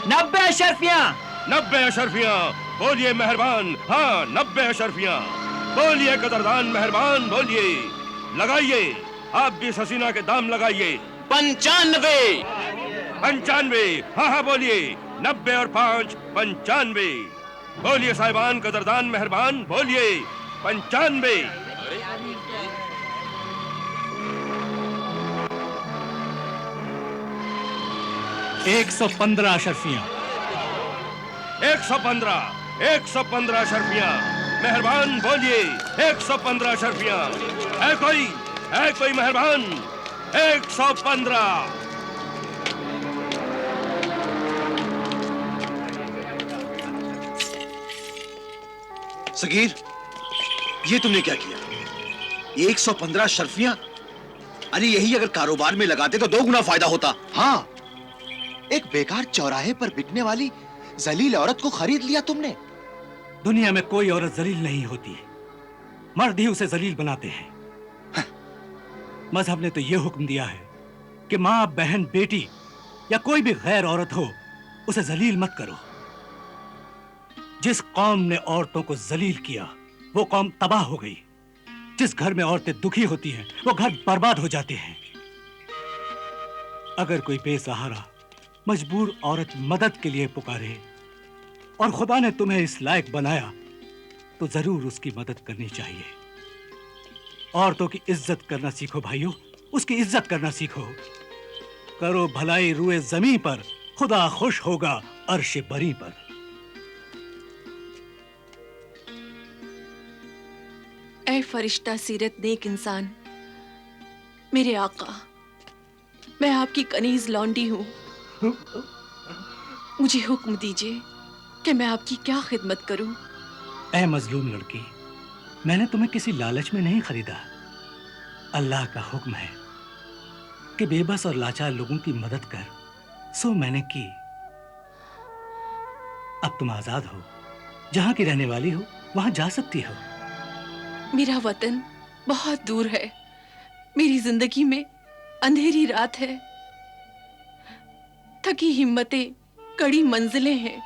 90 अशरफियां, 90 अशरफियां। बोलिए मेहरबान। हाँ, 90 अशरफियां। बोलिए कदरदान मेहरबान, बोलिए। लगाइए, आप भी इस हसीना के दाम लगाइए। 95। 95। हाँ हाँ बोलिए। 90 और 5 95। बोलिए साहिबान कदरदान मेहरबान, बोलिए 95। 115 अशरफियां। 115 अशरफियां। मेहरबान बोलिए 115 अशरफियां। है कोई मेहरबान? 115। सगीर, ये तुमने क्या किया? 115 शर्फियां? अरे यही अगर कारोबार में लगाते तो 2 गुना फायदा होता। हाँ, एक बेकार चौराहे पर बिकने वाली जलील औरत को खरीद लिया तुमने। दुनिया में कोई औरत जलील नहीं होती, मर्द ही उसे जलील बनाते हैं। मजहब ने तो यह हुक्म दिया है कि मां, बहन, बेटी या कोई भी गैर औरत हो, उसे जलील मत करो। जिस कौम ने औरतों को जलील किया, वो कौम तबाह हो गई। जिस घर में औरतें दुखी होती हैं, वो घर बर्बाद हो जाते हैं। अगर कोई बेसहारा मजबूर औरत मदद के लिए पुकारे और खुदा ने तुम्हें इस लायक बनाया, तो जरूर उसकी मदद करनी चाहिए। औरतों की इज्जत करना सीखो भाइयों, उसकी इज्जत करना सीखो। करो भलाई रुए जमीन पर, खुदा खुश होगा अर्श बरी पर। ऐ फरिश्ता सीरत नेक इंसान, मेरे आका, मैं आपकी कनीज लौंडी हूँ। मुझे हुक्म दीजिए कि मैं आपकी क्या खिदमत करूं। ऐ मजलूम लड़की, मैंने तुम्हें किसी लालच में नहीं खरीदा। अल्लाह का हुक्म है कि बेबस और लाचार लोगों की मदद कर, सो मैंने की। अब तुम आजाद हो, जहां की रहने वाली हो वहां जा सकती हो। मेरा वतन बहुत दूर है, मेरी जिंदगी में अंधेरी रात है, थकी हिम्मतें, कड़ी मंजिलें हैं।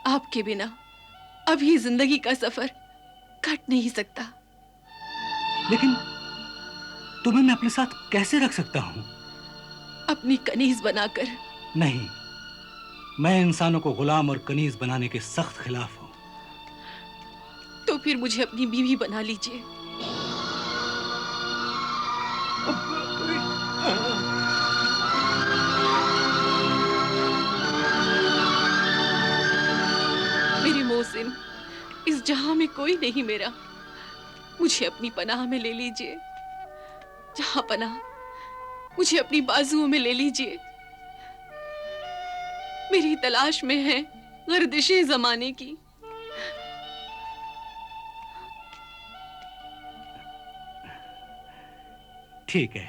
आपके बिना अभी जिंदगी का सफर कट नहीं सकता। लेकिन तुम्हें मैं अपने साथ कैसे रख सकता हूं? अपनी कनीज बनाकर। नहीं, मैं इंसानों को गुलाम और कनीज बनाने के सख्त खिलाफ हूं। तो फिर मुझे अपनी बीवी बना लीजिए। मेरे मोहसिन, इस जहां में कोई नहीं मेरा, मुझे अपनी पनाह में ले लीजिए। जहां पनाह, मुझे अपनी बाजुओं में ले लीजिए। मेरी तलाश में है गर्दिशे जमाने की। ठीक है,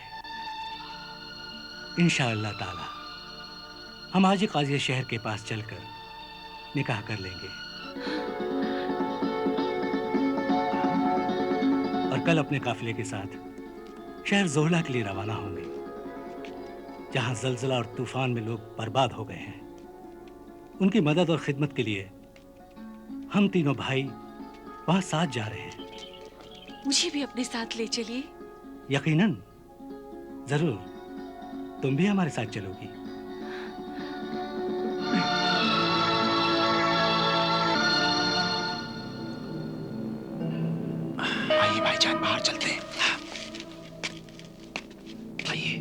इंशाअल्लाह ताला हम आज ही काजी शहर के पास चलकर निकाह कर लेंगे और कल अपने काफिले के साथ शहर जोहला के लिए रवाना होंगे, जहां जलजला और तूफान में लोग बर्बाद हो गए हैं। उनकी मदद और खिदमत के लिए हम तीनों भाई वहां साथ जा रहे हैं। मुझे भी अपने साथ ले चलिए। यकीनन, जरूर, तुम भी हमारे साथ चलोगी। आइए भाईजान, बाहर चलते हैं। आइए।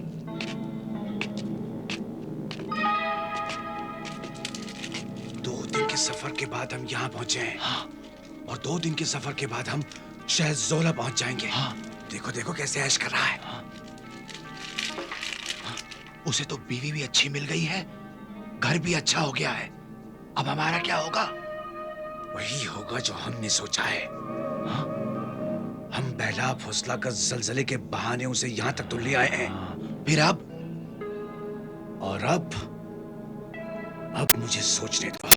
दो दिन के सफर के बाद हम यहाँ पहुंचे हैं। हाँ। और 2 दिन के सफर के बाद हम शहर जोहला पहुंच जाएंगे। हाँ। देखो देखो कैसे ऐश कर रहा है। हाँ। उसे तो बीवी भी अच्छी मिल गई है, घर भी अच्छा हो गया है। अब हमारा क्या होगा? वही होगा जो हमने सोचा है। हाँ? हम पहला फौसला कर जलजले के बहाने उसे यहां तक तो ले आए हैं। फिर अब मुझे सोचने दो।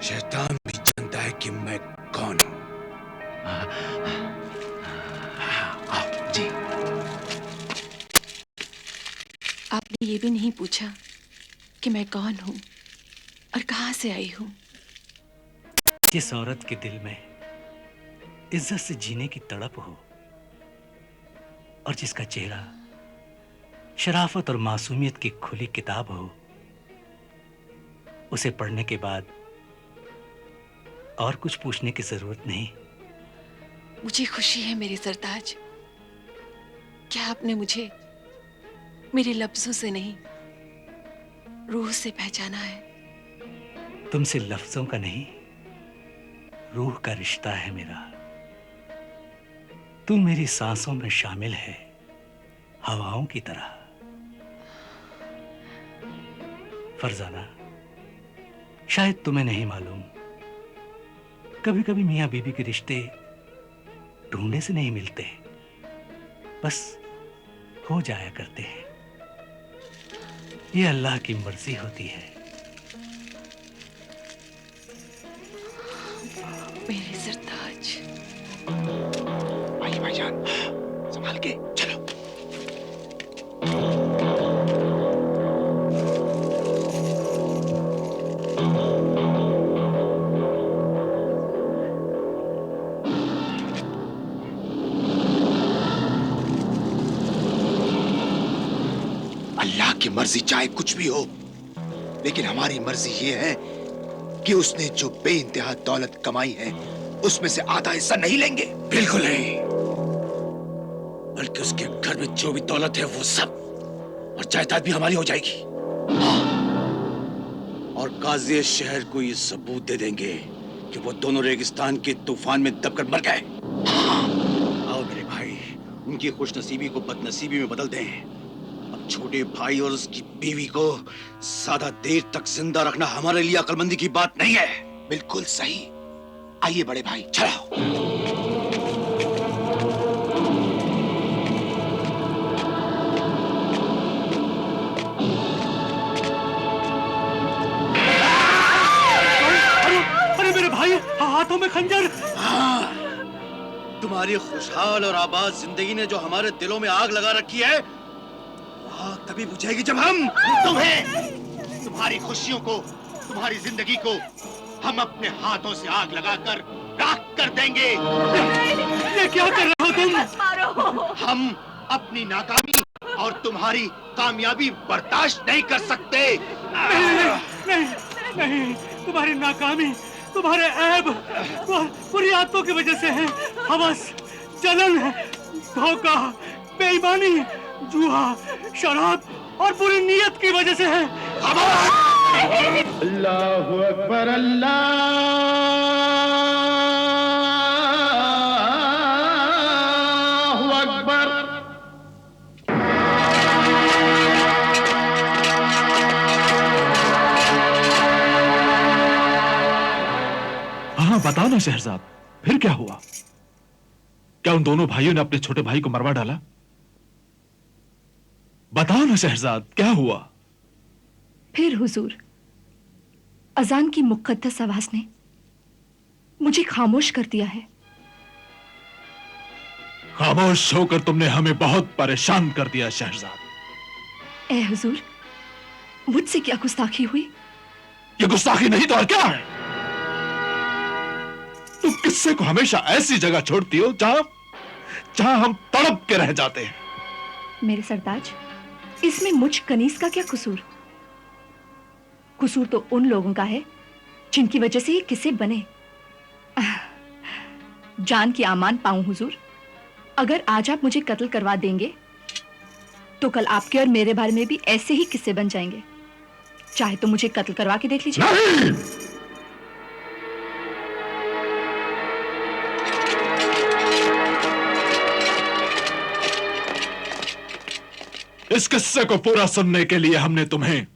शैतान भी जानता है कि मैं कौन हूं। जी। आपने ये भी नहीं पूछा कि मैं कौन हूं और कहां से आई हूं। जिस औरत के दिल में इज्जत से जीने की तड़प हो और जिसका चेहरा शराफत और मासूमियत की खुली किताब हो, उसे पढ़ने के बाद और कुछ पूछने की जरूरत नहीं। मुझे खुशी है मेरे सरताज, क्या आपने मुझे मेरे लफ्जों से नहीं रूह से पहचाना है। तुमसे लफ्जों का नहीं, रूह का रिश्ता है मेरा। तू मेरी सांसों में शामिल है, हवाओं की तरह। फरजाना, शायद तुम्हें नहीं मालूम, कभी कभी मियां बीबी के रिश्ते ढूंढने से नहीं मिलते, बस हो जाया करते हैं। ये अल्लाह की मर्जी होती है। मेरे सरताज। आइए भाईजान, संभाल के चलो। अल्लाह की मर्जी चाहे कुछ भी हो, लेकिन हमारी मर्जी ये है कि उसने जो बेइंतहा दौलत कमाई है उसमें से आधा हिस्सा नहीं लेंगे। बिल्कुल नहीं, बल्कि उसके घर में जो भी दौलत है वो सब और जायदाद भी हमारी हो जाएगी। और काजी शहर को ये सबूत दे देंगे कि वो दोनों रेगिस्तान के तूफान में दबकर मर गए। आओ मेरे भाई, उनकी खुशनसीबी को बदनसीबी में बदल दें। अब छोटे भाई और उसकी बीवी को ज्यादा देर तक जिंदा रखना हमारे लिए अक्लमंदी की बात नहीं है। बिल्कुल सही। आइए बड़े भाई, चलाओ। अरे मेरे भाई, हाथों में खंजर। तुम्हारी खुशहाल और आबाद जिंदगी ने जो हमारे दिलों में आग लगा रखी है, आग तभी बुझेगी जब हम तुम्हें, तुम्हारी खुशियों को, तुम्हारी जिंदगी को हम अपने हाथों से आग लगाकर राख कर देंगे। ये क्या कर रहे हो तुम? हम अपनी नाकामी और तुम्हारी कामयाबी बर्दाश्त नहीं कर सकते। नहीं, नहीं, तुम्हारी नाकामी, तुम्हारे ऐब बुरी आदतों की वजह से है। हवस, जलन, धोखा, बेईमानी, जुआ, शराब और बुरी नीयत की वजह से है। अल्लाहु अकबर, अल्लाहु अकबर। हाँ, बताओ ना शहरजाद, फिर क्या हुआ? क्या उन दोनों भाइयों ने अपने छोटे भाई को मरवा डाला? बताओ ना शहरजाद, क्या हुआ? फिर हुजूर, अजान की मुकद्दस आवाज ने मुझे खामोश कर दिया है। खामोश होकर तुमने हमें बहुत परेशान कर दिया शहरजाद। ए हुजूर, मुझसे क्या गुस्ताखी हुई? ये गुस्ताखी नहीं तो और क्या है? तुम किस्से को हमेशा ऐसी जगह छोड़ती हो जहां हम तड़प के रह जाते हैं। मेरे सरताज, इसमें मुझ कनीज का क्या कसूर? कसूर तो उन लोगों का है जिनकी वजह से ये किस्से बने। जान की आमान पाऊं हुजूर, अगर आज आप मुझे कत्ल करवा देंगे तो कल आपके और मेरे बारे में भी ऐसे ही किस्से बन जाएंगे। चाहे तो मुझे कत्ल करवा के देख लीजिए। नहीं! इस किस्से को पूरा सुनने के लिए हमने तुम्हें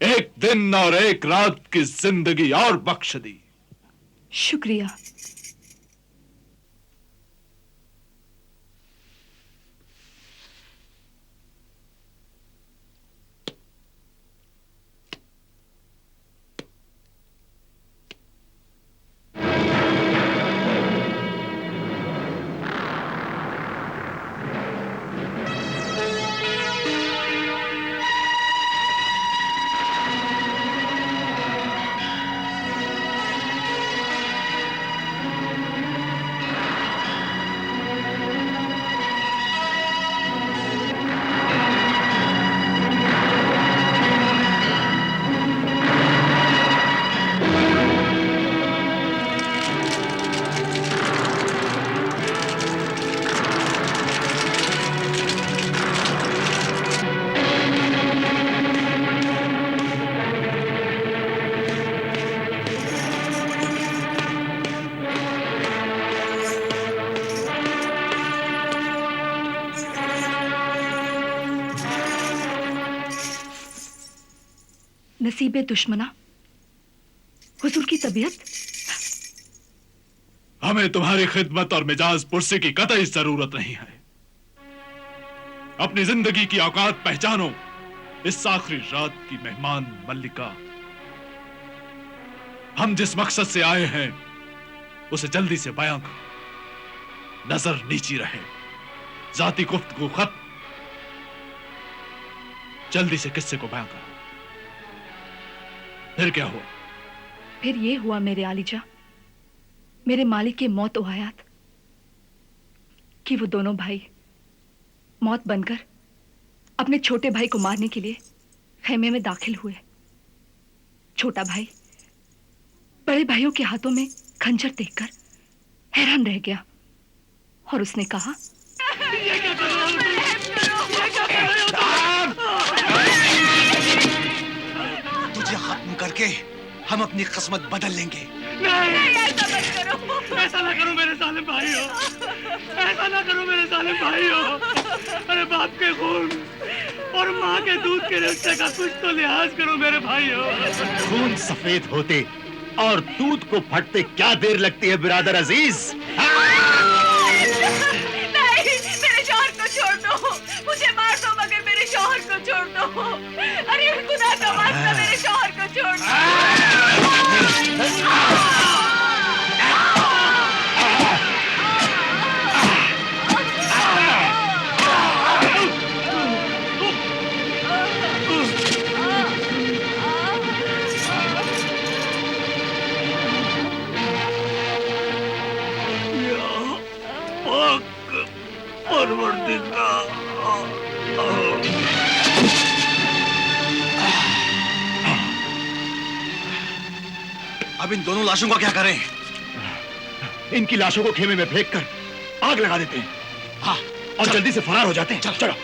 एक दिन और एक रात की जिंदगी और बख्श दी। शुक्रिया। नसीबे दुश्मना, हुजूर की तबीयत? हमें तुम्हारी खिदमत और मिजाज पुरसी की कतई जरूरत नहीं है। अपनी जिंदगी की औकात पहचानो। इस आखिरी रात की मेहमान मल्लिका, हम जिस मकसद से आए हैं उसे जल्दी से बयां करो। नजर नीची रहे, जाती गुफ्तगू खत्म। जल्दी से किस्से को बयां करो। फिर क्या हुआ? फिर ये हुआ मेरे आलिजा, मेरे मालिक के मौत ओ हयात, कि वो दोनों भाई मौत बनकर अपने छोटे भाई को मारने के लिए खेमे में दाखिल हुए। छोटा भाई बड़े भाइयों के हाथों में खंजर देखकर हैरान रह गया और उसने कहा, तुझे खत्म करके हम अपनी किस्मत बदल लेंगे। नहीं, ऐसा ना करो मेरे साले भाइयों, ऐसा ना करो मेरे साले भाइयों। अरे बाप के खून और माँ के दूध के रिश्ते का कुछ तो लिहाज करो मेरे भाइयों। खून सफेद होते और दूध को फटते क्या देर लगती है बिरादर अजीज? नहीं, मेरे शौहर को छोड़ दो, मुझे मार दो मगर मेरे शौहर को छोड़ दो। अरे खुदा का वास्ता मेरे शौहर को छोड़ दो। अब इन दोनों लाशों का क्या करें? इनकी लाशों को खेमे में फेंककर आग लगा देते हैं। हाँ, और जल्दी से फरार हो जाते हैं। चलो।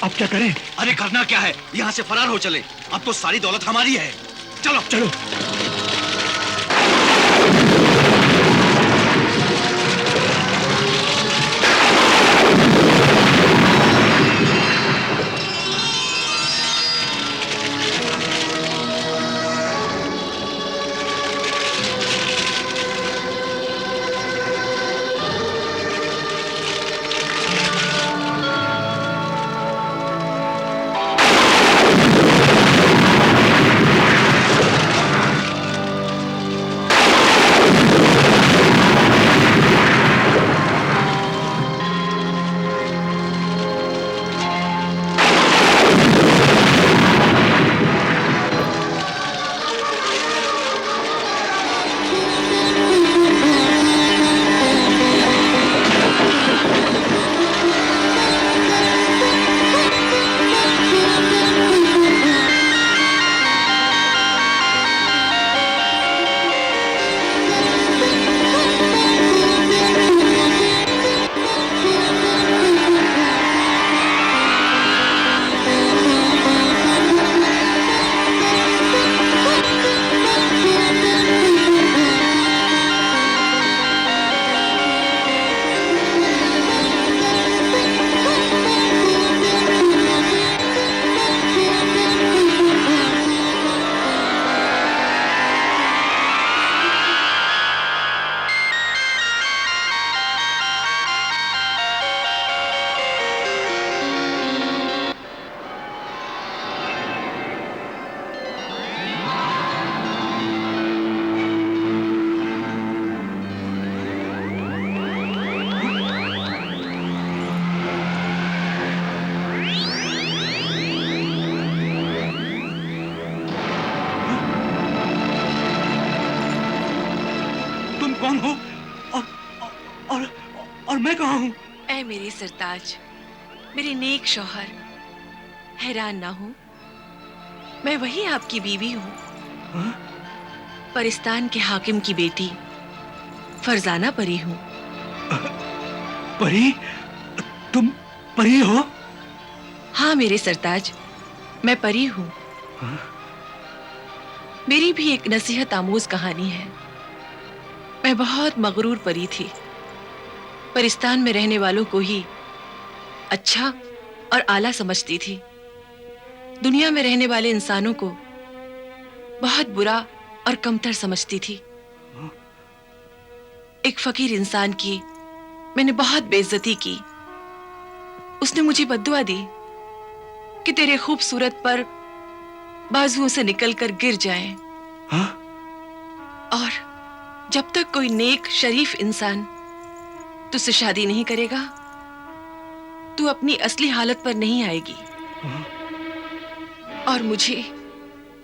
अब क्या करें? अरे करना क्या है, यहाँ से फरार हो चले। अब तो सारी दौलत हमारी है। चलो चलो। कौन हो और मैं कहाँ हूँ? ऐ मेरे सरताज, मेरे नेक शौहर, हैरान ना हो, मैं वही आपकी बीवी हूँ। परिस्तान के हाकिम की बेटी फरजाना परी हूँ। परी? तुम परी हो? हाँ मेरे सरताज, मैं परी हूँ। मेरी भी एक नसीहत आमोज कहानी है। मैं बहुत मगरूर परी थी। परिस्तान में रहने वालों को ही अच्छा और आला समझती थी। दुनिया में रहने वाले इंसानों को बहुत बुरा और कमतर समझती थी। एक फकीर इंसान की मैंने बहुत बेइज्जती की। उसने मुझे बद्दुआ दी कि तेरे खूबसूरत पर बाजुओं से निकलकर गिर जाएं। हाँ? और जब तक कोई नेक शरीफ इंसान तुझसे शादी नहीं करेगा, तू अपनी असली हालत पर नहीं आएगी। और मुझे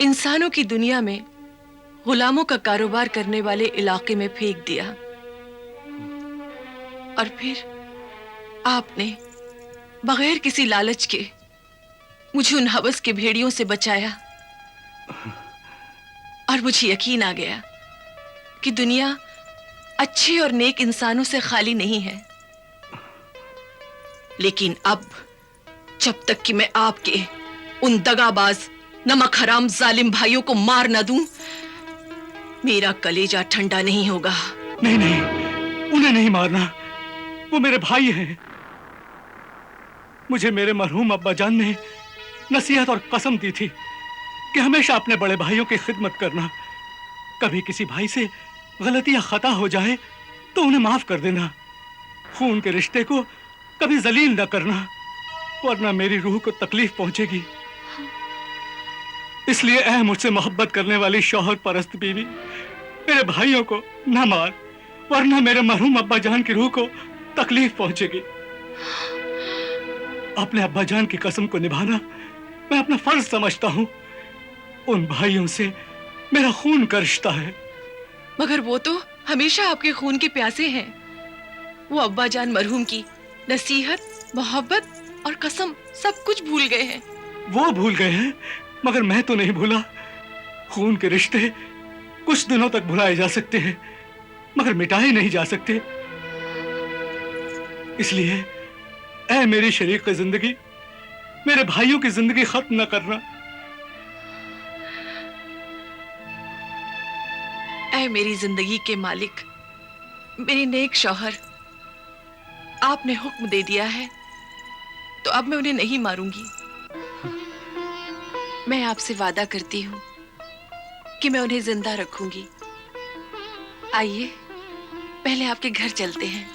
इंसानों की दुनिया में गुलामों का कारोबार करने वाले इलाके में फेंक दिया। और फिर आपने बगैर किसी लालच के मुझे उन हवस के भेड़ियों से बचाया। और मुझे यकीन आ गया कि दुनिया अच्छे और नेक इंसानों से खाली नहीं है। लेकिन अब जब तक कि मैं आपके उन दगाबाज नमक हराम जालिम भाइयों को मार न दूं, मेरा कलेजा ठंडा नहीं होगा। नहीं नहीं, उन्हें नहीं मारना, वो मेरे भाई हैं। मुझे मेरे मरहूम अब्बाजान ने नसीहत और कसम दी थी कि हमेशा अपने बड़े भाइयों की खिदमत करना। कभी किसी भाई से गलती या खता हो जाए तो उन्हें माफ कर देना। खून के रिश्ते को कभी जलील न करना, वरना मेरी रूह को तकलीफ पहुंचेगी। इसलिए ऐ मुझसे मोहब्बत करने वाली शौहर परस्त बीवी, मेरे भाइयों को न मार, वरना मेरे मरहूम अब्बाजान की रूह को तकलीफ पहुंचेगी। अपने अब्बाजान की कसम को निभाना मैं अपना फर्ज समझता हूं। उन भाइयों से मेरा खून का रिश्ता है। मगर वो तो हमेशा आपके खून के प्यासे हैं। वो अब्बाजान मरहूम की नसीहत, मोहब्बत और कसम सब कुछ भूल गए हैं। वो भूल गए हैं, मगर मैं तो नहीं भूला। खून के रिश्ते कुछ दिनों तक भुलाए जा सकते हैं, मगर मिटाए नहीं जा सकते। इसलिए ऐ मेरी शरीक जिंदगी, मेरे भाइयों की जिंदगी खत्म न करना। ऐ मेरी जिंदगी के मालिक, मेरी नेक शौहर, आपने हुक्म दे दिया है तो अब मैं उन्हें नहीं मारूंगी। मैं आपसे वादा करती हूं कि मैं उन्हें जिंदा रखूंगी। आइए पहले आपके घर चलते हैं।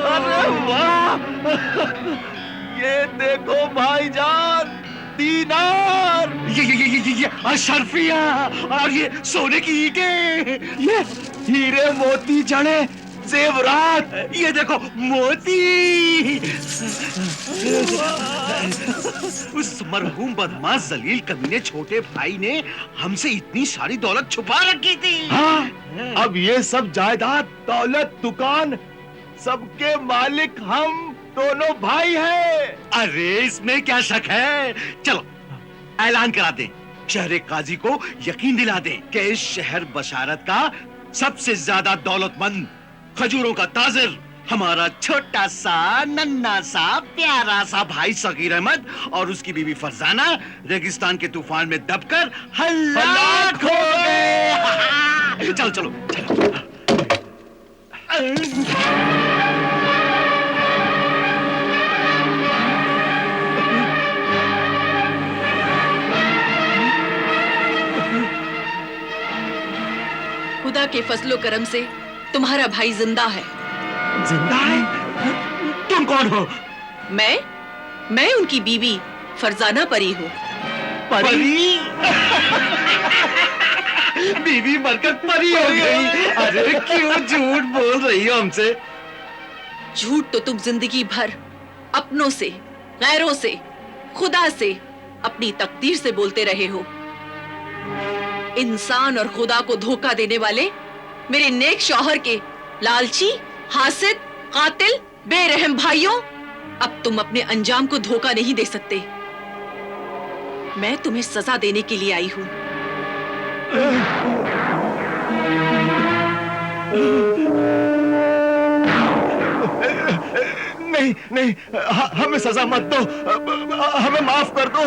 अरे वाह, ये देखो भाईजान, दीनार, ये अशरफिया और ये सोने की ईंटें, ये हीरे मोती जड़े जेवरात, ये देखो मोती। उस मरहूम बदमाश जलील कमीने छोटे भाई ने हमसे इतनी सारी दौलत छुपा रखी थी। हाँ, अब ये सब जायदाद, दौलत, दुकान, सबके मालिक हम दोनों भाई हैं। अरे इसमें क्या शक है? चलो ऐलान करा दें, शहर काजी को यकीन दिला दें कि इस शहर बशारत का सबसे ज्यादा दौलतमंद, खजूरों का ताजिर, हमारा छोटा सा नन्ना सा प्यारा सा भाई सगीर अहमद और उसकी बीवी फरजाना रेगिस्तान के तूफान में दबकर हलाक हो गए। चलो चलो चलो। खुदा के फजलो करम से तुम्हारा भाई जिंदा है। जिंदा है? तुम कौन हो? मैं उनकी बीवी फरजाना परी हूँ। परी? बीवी मरकर परी हो गई। अरे क्यों झूठ बोल रही हो हमसे? झूठ तो तुम जिंदगी भर अपनों से, गैरों से, खुदा से, अपनी तकदीर से बोलते रहे हो। इंसान और खुदा को धोखा देने वाले मेरे नेक शौहर के लालची, हासिद, कातिल, बेरहम भाइयों, अब तुम अपने अंजाम को धोखा नहीं दे सकते। मैं तुम्हें सजा देने के लिए आई हूं। नहीं नहीं, हमें सजा मत दो, हमें माफ कर दो।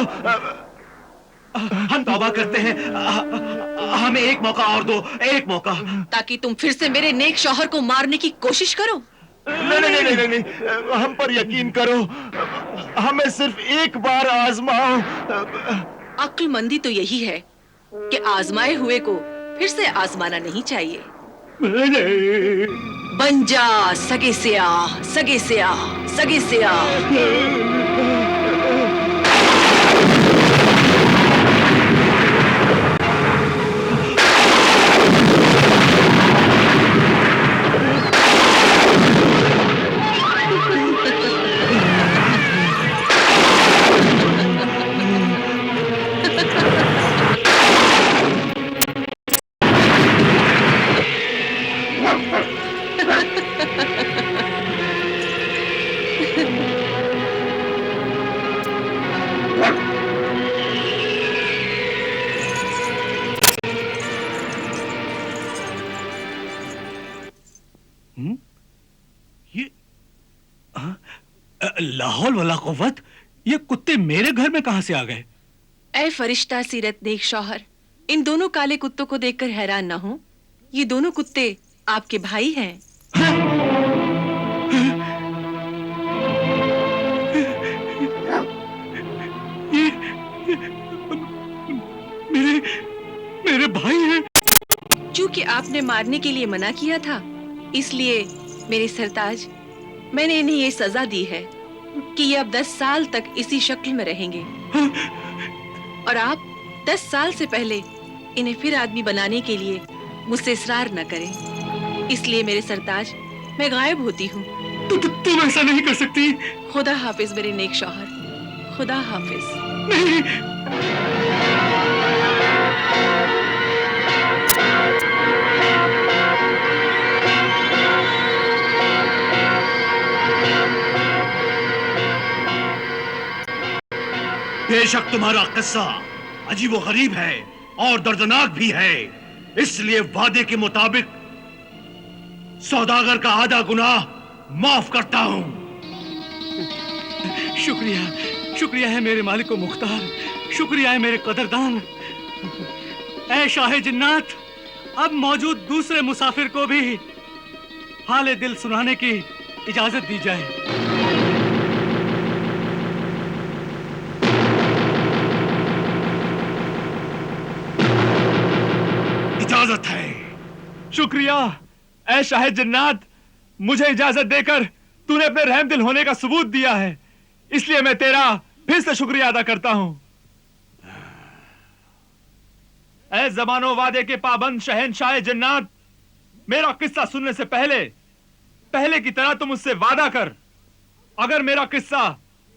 हम तौबा करते हैं, हमें एक मौका और दो, एक मौका। ताकि तुम फिर से मेरे नेक शौहर को मारने की कोशिश करो। नहीं नहीं नहीं नहीं नहीं, हम पर यकीन करो, हमें सिर्फ एक बार आजमाओ। अक्लमंदी तो यही है कि आजमाए हुए को फिर से आजमाना नहीं चाहिए। बन जा सगे से आ, सगे से आ, सगे से आ। लाहौल वला कुव्वत, ये कुत्ते मेरे घर में कहां से आ गए? ऐ फरिश्ता सीरत नेक शौहर, इन दोनों काले कुत्तों को देखकर हैरान ना हो। ये दोनों कुत्ते आपके भाई हैं। मेरे भाई हैं। चूंकि आपने मारने के लिए मना किया था, इसलिए मेरे सरताज, मैंने इन्हें ये सजा दी है कि ये अब 10 साल तक इसी शक्ल में रहेंगे। और आप 10 साल से पहले इन्हें फिर आदमी बनाने के लिए मुझसे इसरार न करें। इसलिए मेरे सरताज, मैं गायब होती हूँ। तुम ऐसा नहीं कर सकती। खुदा हाफिज मेरे नेक शौहर, खुदा हाफिज। नहीं। बेशक तुम्हारा किस्सा अजीब व गरीब है और दर्दनाक भी है, इसलिए वादे के मुताबिक सौदागर का आधा गुनाह माफ करता हूं। शुक्रिया, शुक्रिया है मेरे मालिक मुख्तार, शुक्रिया है मेरे कदरदान। ऐ शाह जिन्नात, अब मौजूद दूसरे मुसाफिर को भी हाले दिल सुनाने की इजाजत दी जाए। इजाजत है। शुक्रिया ऐ शाह जिन्नात, मुझे इजाजत देकर तूने अपने रहम दिल होने का सबूत दिया है, इसलिए मैं तेरा फिर से शुक्रिया अदा करता हूं। ऐ ज़मानो वादे के पाबंद शहंशाह जिन्नात, मेरा किस्सा सुनने से पहले की तरह तुम मुझसे वादा कर, अगर मेरा किस्सा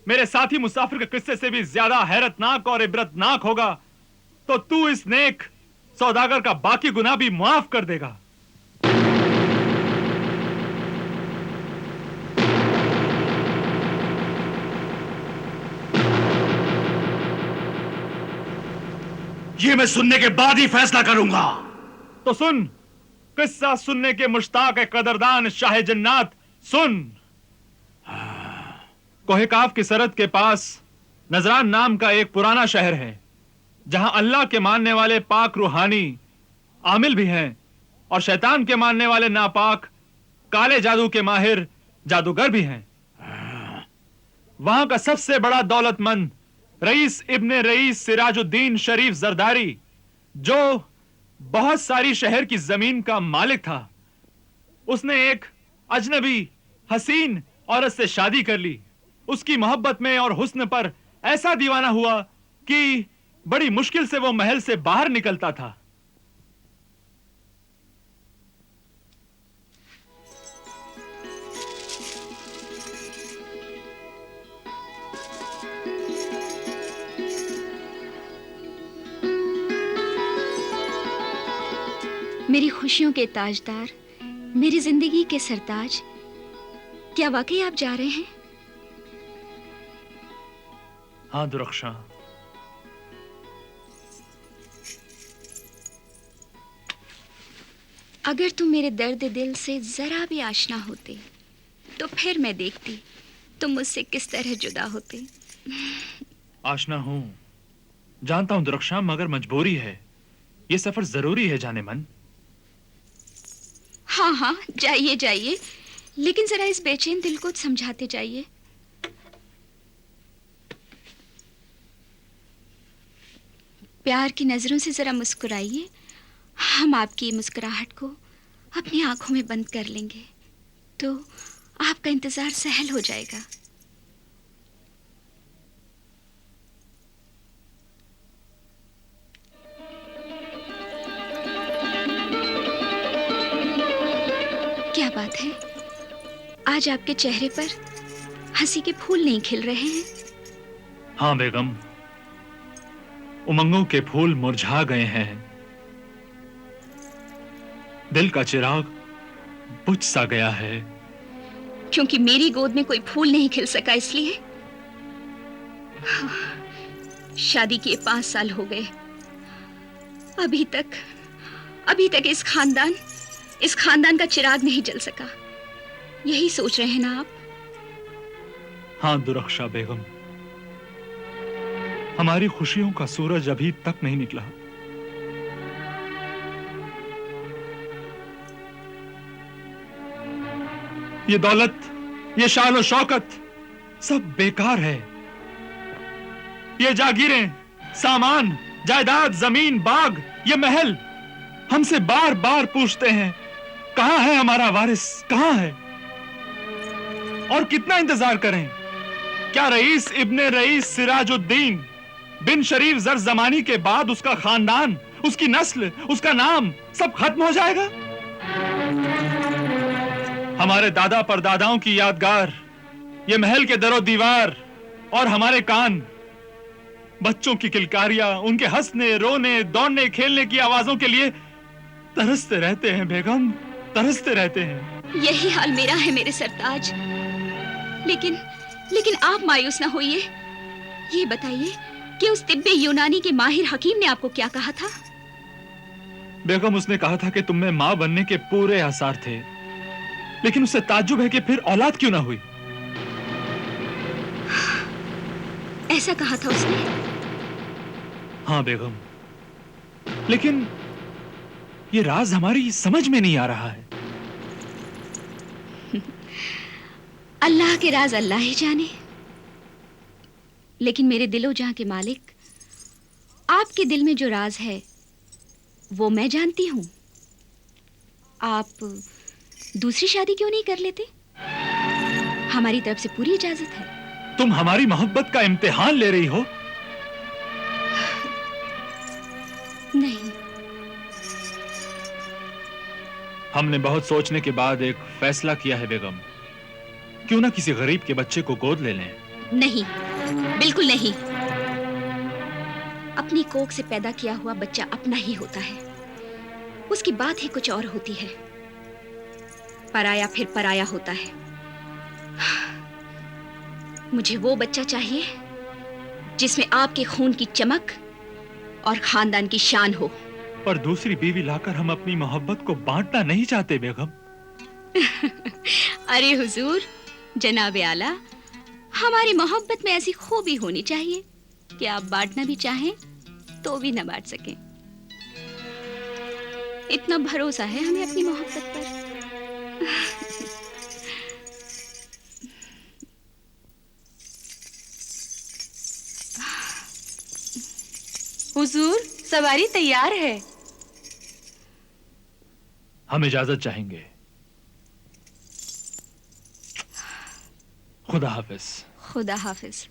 मेरे साथी मुसाफिर के किस्से से भी ज्यादा हैरतनाक और इबरतनाक होगा तो तू इस नेक सौदागर का बाकी गुनाह भी माफ कर देगा। ये मैं सुनने के बाद ही फैसला करूंगा। तो सुन, किस्सा सुनने के मुश्ताक कदरदान शाह जन्नात, सुन। कोहे काफ की सरहद के पास नजरान नाम का एक पुराना शहर है, जहां अल्लाह के मानने वाले पाक रूहानी आमिल भी हैं और शैतान के मानने वाले नापाक काले जादू के माहिर जादूगर भी हैं। वहां का सबसे बड़ा दौलतमंद रईस इब्ने रईस सिराजुद्दीन शरीफ जरदारी, जो बहुत सारी शहर की जमीन का मालिक था, उसने एक अजनबी हसीन औरत से शादी कर ली। उसकी मोहब्बत में और हुस्न पर ऐसा दीवाना हुआ कि बड़ी मुश्किल से वो महल से बाहर निकलता था। मेरी खुशियों के ताजदार, मेरी जिंदगी के सरताज, क्या वाकई आप जा रहे हैं? हाँ दुरक्षा, अगर तुम मेरे दर्द दिल से जरा भी आशना होते तो फिर मैं देखती तुम मुझसे किस तरह जुदा होते। आशना हूं, जानता हूं दुरक्षा, मगर मजबूरी है। ये सफर जरूरी है जाने मन। हाँ हाँ, जाइए जाइए, लेकिन जरा इस बेचैन दिल को समझाते जाइए। प्यार की नजरों से जरा मुस्कुराइए, हम आपकी मुस्कुराहट को अपनी आंखों में बंद कर लेंगे तो आपका इंतजार सहल हो जाएगा। क्या बात है, आज आपके चेहरे पर हंसी के फूल नहीं खिल रहे हैं? हाँ बेगम, उमंगों के फूल मुरझा गए हैं। दिल का चिराग बुझ सा गया है। क्योंकि मेरी गोद में कोई फूल नहीं खिल सका इसलिए? शादी किए 5 साल हो गए, अभी तक इस खानदान का चिराग नहीं जल सका। यही सोच रहे हैं ना आप? हाँ दुरक्षा बेगम, हमारी खुशियों का सूरज अभी तक नहीं निकला। ये दौलत, ये शान और शौकत सब बेकार है। ये जागीरें, सामान, जायदाद, जमीन, बाग, ये महल हमसे बार बार पूछते हैं, कहां है हमारा वारिस, कहां है? और कितना इंतजार करें? क्या रईस इब्ने रईस सिराजुद्दीन बिन शरीफ जर जमानी के बाद उसका खानदान, उसकी नस्ल, उसका नाम सब खत्म हो जाएगा? हमारे दादा परदादाओं की यादगार, ये महल के दरो दीवार और हमारे कान, बच्चों की किलकारियां, उनके हंसने, रोने, दौड़ने, खेलने की आवाजों के लिए तरसते रहते हैं बेगम, तरसते रहते हैं। यही हाल मेरा है मेरे सरताज। लेकिन आप मायूस ना होइए। ये बताइए कि उस तिब्बे यूनानी के माहिर हकीम ने आपको क्या कहा था? बेगम, उसने कहा था कि तुम में मां बनने के पूरे आसार थे, लेकिन उससे ताज्जुब है कि फिर औलाद क्यों ना हुई। ऐसा कहा था उसने? हाँ बेगम, लेकिन ये राज हमारी समझ में नहीं आ रहा है। अल्लाह के राज अल्लाह ही जाने, लेकिन मेरे दिलो जहां के मालिक, आपके दिल में जो राज है वो मैं जानती हूं। आप दूसरी शादी क्यों नहीं कर लेते? हमारी तरफ से पूरी इजाजत है। तुम हमारी मोहब्बत का इम्तिहान ले रही हो? नहीं, हमने बहुत सोचने के बाद एक फैसला किया है बेगम, क्यों ना किसी गरीब के बच्चे को गोद ले लें। नहीं, बिल्कुल नहीं। अपनी कोख से पैदा किया हुआ बच्चा अपना ही होता है, उसकी बात ही कुछ और होती है। पराया फिर पराया होता है। मुझे वो बच्चा चाहिए जिसमें आपके खून की चमक और खानदान की शान हो। पर दूसरी बीवी लाकर हम अपनी मोहब्बत को बांटना नहीं चाहते बेगम। अरे हुजूर, जनाबे आला, हमारी मोहब्बत में ऐसी खूबी होनी चाहिए कि आप बांटना भी चाहें तो भी न बांट सकें। इतना भरोसा है हमें अपनी मोहब्बत पर। हुजूर, सवारी तैयार है। हम इजाजत चाहेंगे। खुदा हाफिज। खुदा हाफिज।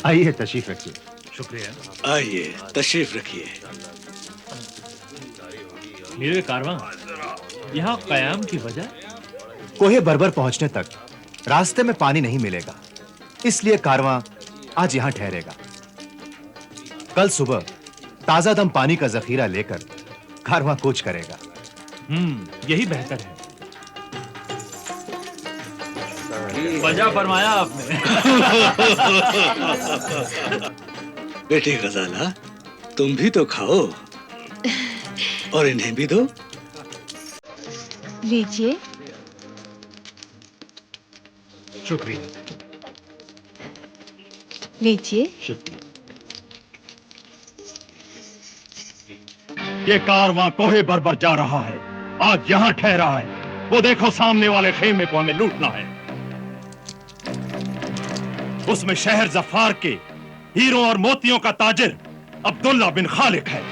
आइए तशरीफ रखिए। शुक्रिया। आइए तशरीफ रखिए। मेरे कारवां यहाँ कयाम की वजह? कोहे बर्बर पहुंचने तक रास्ते में पानी नहीं मिलेगा, इसलिए कारवां आज यहां ठहरेगा। कल सुबह ताजा दम पानी का जखीरा लेकर कारवां कूच करेगा। यही बेहतर है। वजह फरमाया आपने। बेटी गजाला, तुम भी तो खाओ और इन्हें भी दो। लीजिए। शुक्रिया। लीजिए। ये कारवां कोहे बर्बर जा रहा है, आज यहाँ ठहरा है। वो देखो सामने वाले खेमे को हमें लूटना है। उसमें शहर जफार के हीरों और मोतियों का ताजिर अब्दुल्ला बिन खालिक है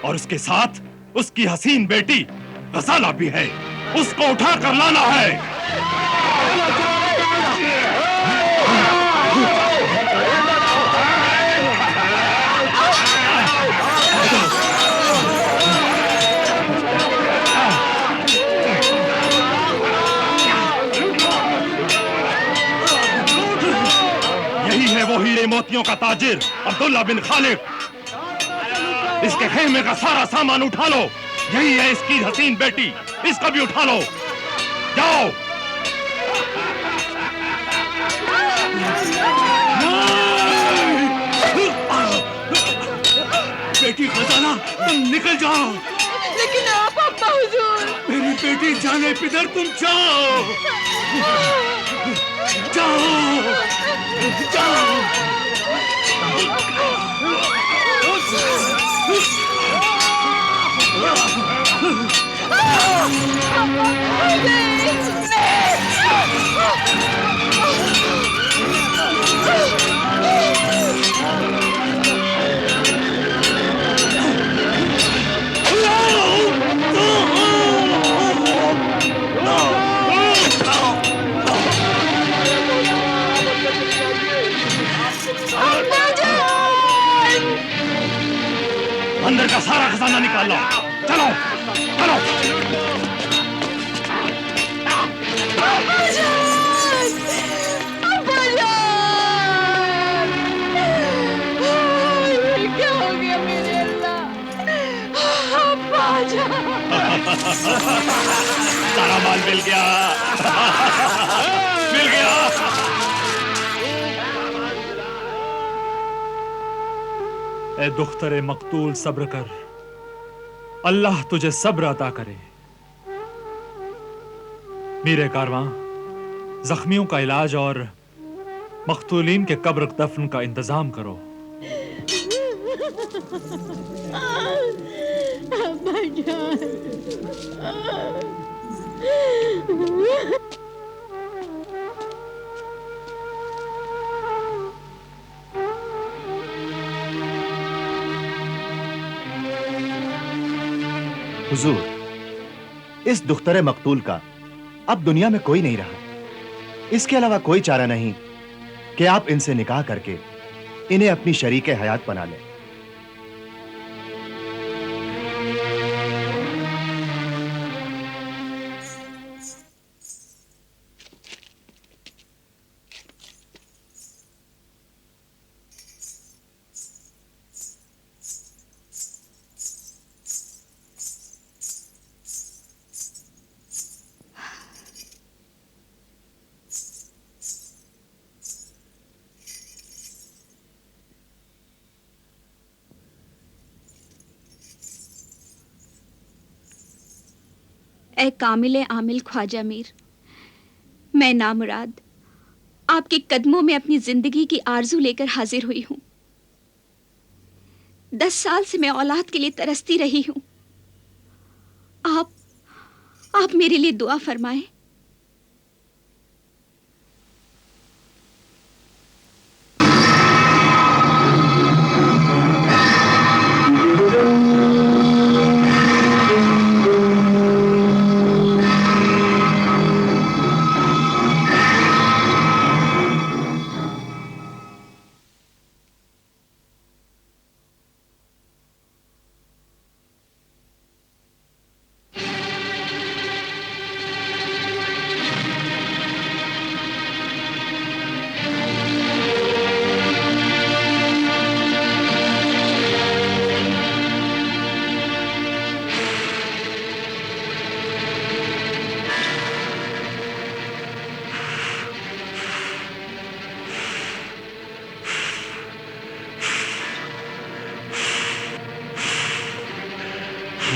और उसके साथ उसकी हसीन बेटी गजाला भी है। उसको उठा कर लाना है। यही है वो हीरे मोतियों का ताजिर अब्दुल्ला बिन खालिक। इसके खेमे का सारा सामान उठा लो। यही है इसकी हसीन बेटी, इसको भी उठा लो। जाओ। बेटी खजाना, तुम निकल जाओ। लेकिन आप अब्बा हुजूर। मेरी बेटी जाने पिदर, तुम जाओ। जाओ जाओ। अंदर का सारा खजाना निकाल लो। चलो चलो। क्या हो गया मेरे अल्लाह? सारा माल मिल गया। मिल गया। ए दुख्तरे मकतूल, सब्र कर। अल्लाह तुझे सब्र अता करे। मेरे कारवां, जख्मियों का इलाज और मकतूलीन के कब्र दफन का इंतजाम करो। हुजूर, इस दुख्तरे मकतूल का अब दुनिया में कोई नहीं रहा। इसके अलावा कोई चारा नहीं कि आप इनसे निकाह करके इन्हें अपनी शरीके हयात बना लें। ए कामिल आमिल ख्वाजा मीर, मैं नामुराद आपके कदमों में अपनी जिंदगी की आरजू लेकर हाजिर हुई हूं। 10 साल से मैं औलाद के लिए तरसती रही हूं। आप मेरे लिए दुआ फरमाएं। ऐ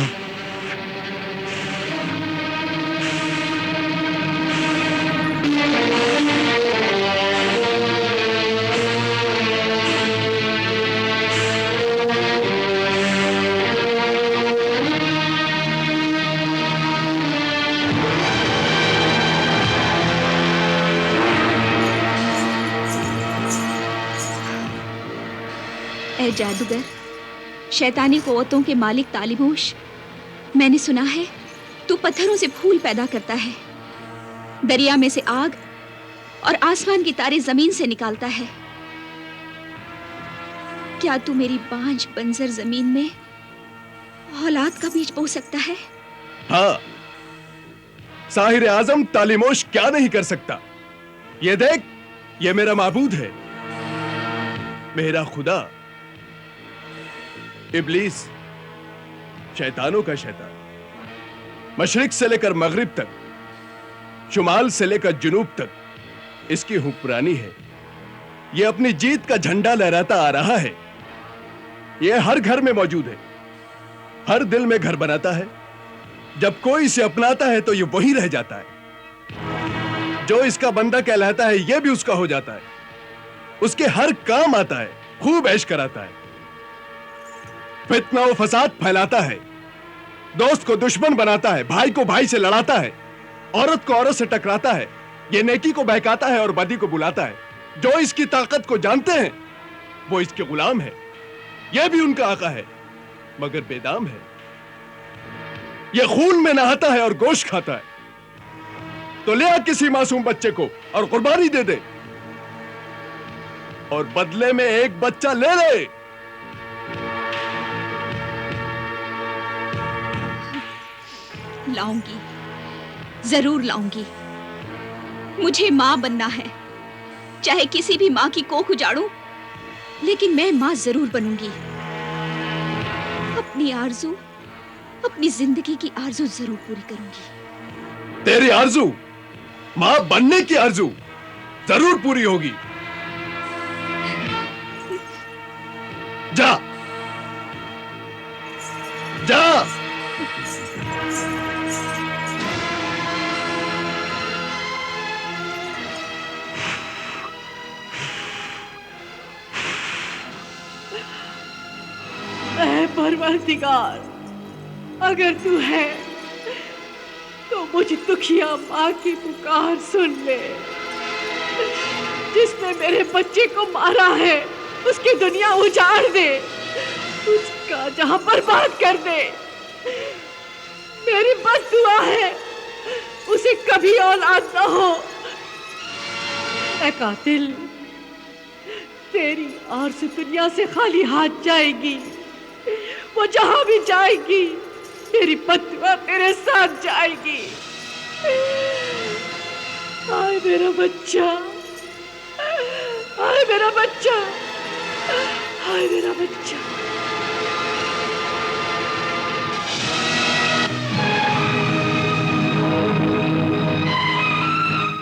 जादूगर, शैतानी कुव्वतों के मालिक तालिमोश, मैंने सुना है तू पत्थरों से फूल पैदा करता है, दरिया में से आग और आसमान की तारे जमीन से निकालता है। क्या तू मेरी बांझ बंजर जमीन में औलाद का बीज बो सकता है? हाँ, साहिर आजम तालिमोश क्या नहीं कर सकता। ये देख, ये मेरा माबूद है, मेरा खुदा, इब्लीस, शैतानों का शैतान। मशरिक से लेकर मगरिब तक, शुमाल से लेकर जुनूब तक इसकी हुक्मरानी है। ये अपनी जीत का झंडा लहराता आ रहा है। ये हर घर में मौजूद है, हर दिल में घर बनाता है। जब कोई इसे अपनाता है तो ये वही रह जाता है। जो इसका बंदा कहलाता है ये भी उसका हो जाता है। उसके हर काम आता है, खूब ऐश कराता है, फितना और फसाद फैलाता है, दोस्त को दुश्मन बनाता है, भाई को भाई से लड़ाता है, औरत को औरत से टकराता है। ये नेकी को बहकाता है और बदी को बुलाता है। जो इसकी ताकत को जानते हैं वो इसके गुलाम है। यह भी उनका आका है मगर बेदाम है। यह खून में नहाता है और गोश्त खाता है। तो ले आ किसी मासूम बच्चे को और कुर्बानी दे दे, और बदले में एक बच्चा ले ले। लाऊंगी, जरूर लाऊंगी। मुझे मां बनना है, चाहे किसी भी मां की कोख उजाड़ूं, लेकिन मैं मां जरूर बनूंगी। अपनी आरज़ू, अपनी जिंदगी की आरज़ू जरूर पूरी करूंगी। तेरी आरज़ू, मां बनने की आरज़ू जरूर पूरी होगी। जा जा। परवरदिगार, अगर तू है तो मुझ दुखिया माँ की पुकार सुन ले। जिसने मेरे बच्चे को मारा है उसकी दुनिया उजाड़ दे, उसका जहां बर्बाद कर दे। मेरी बस दुआ है उसे कभी औलाद न हो। ऐ कातिल, तेरी आरज़ू दुनिया से खाली हाथ जाएगी। वो जहां भी जाएगी तेरी बददुआ तेरे साथ जाएगी। आए मेरा बच्चा, आए मेरा बच्चा, आए मेरा बच्चा।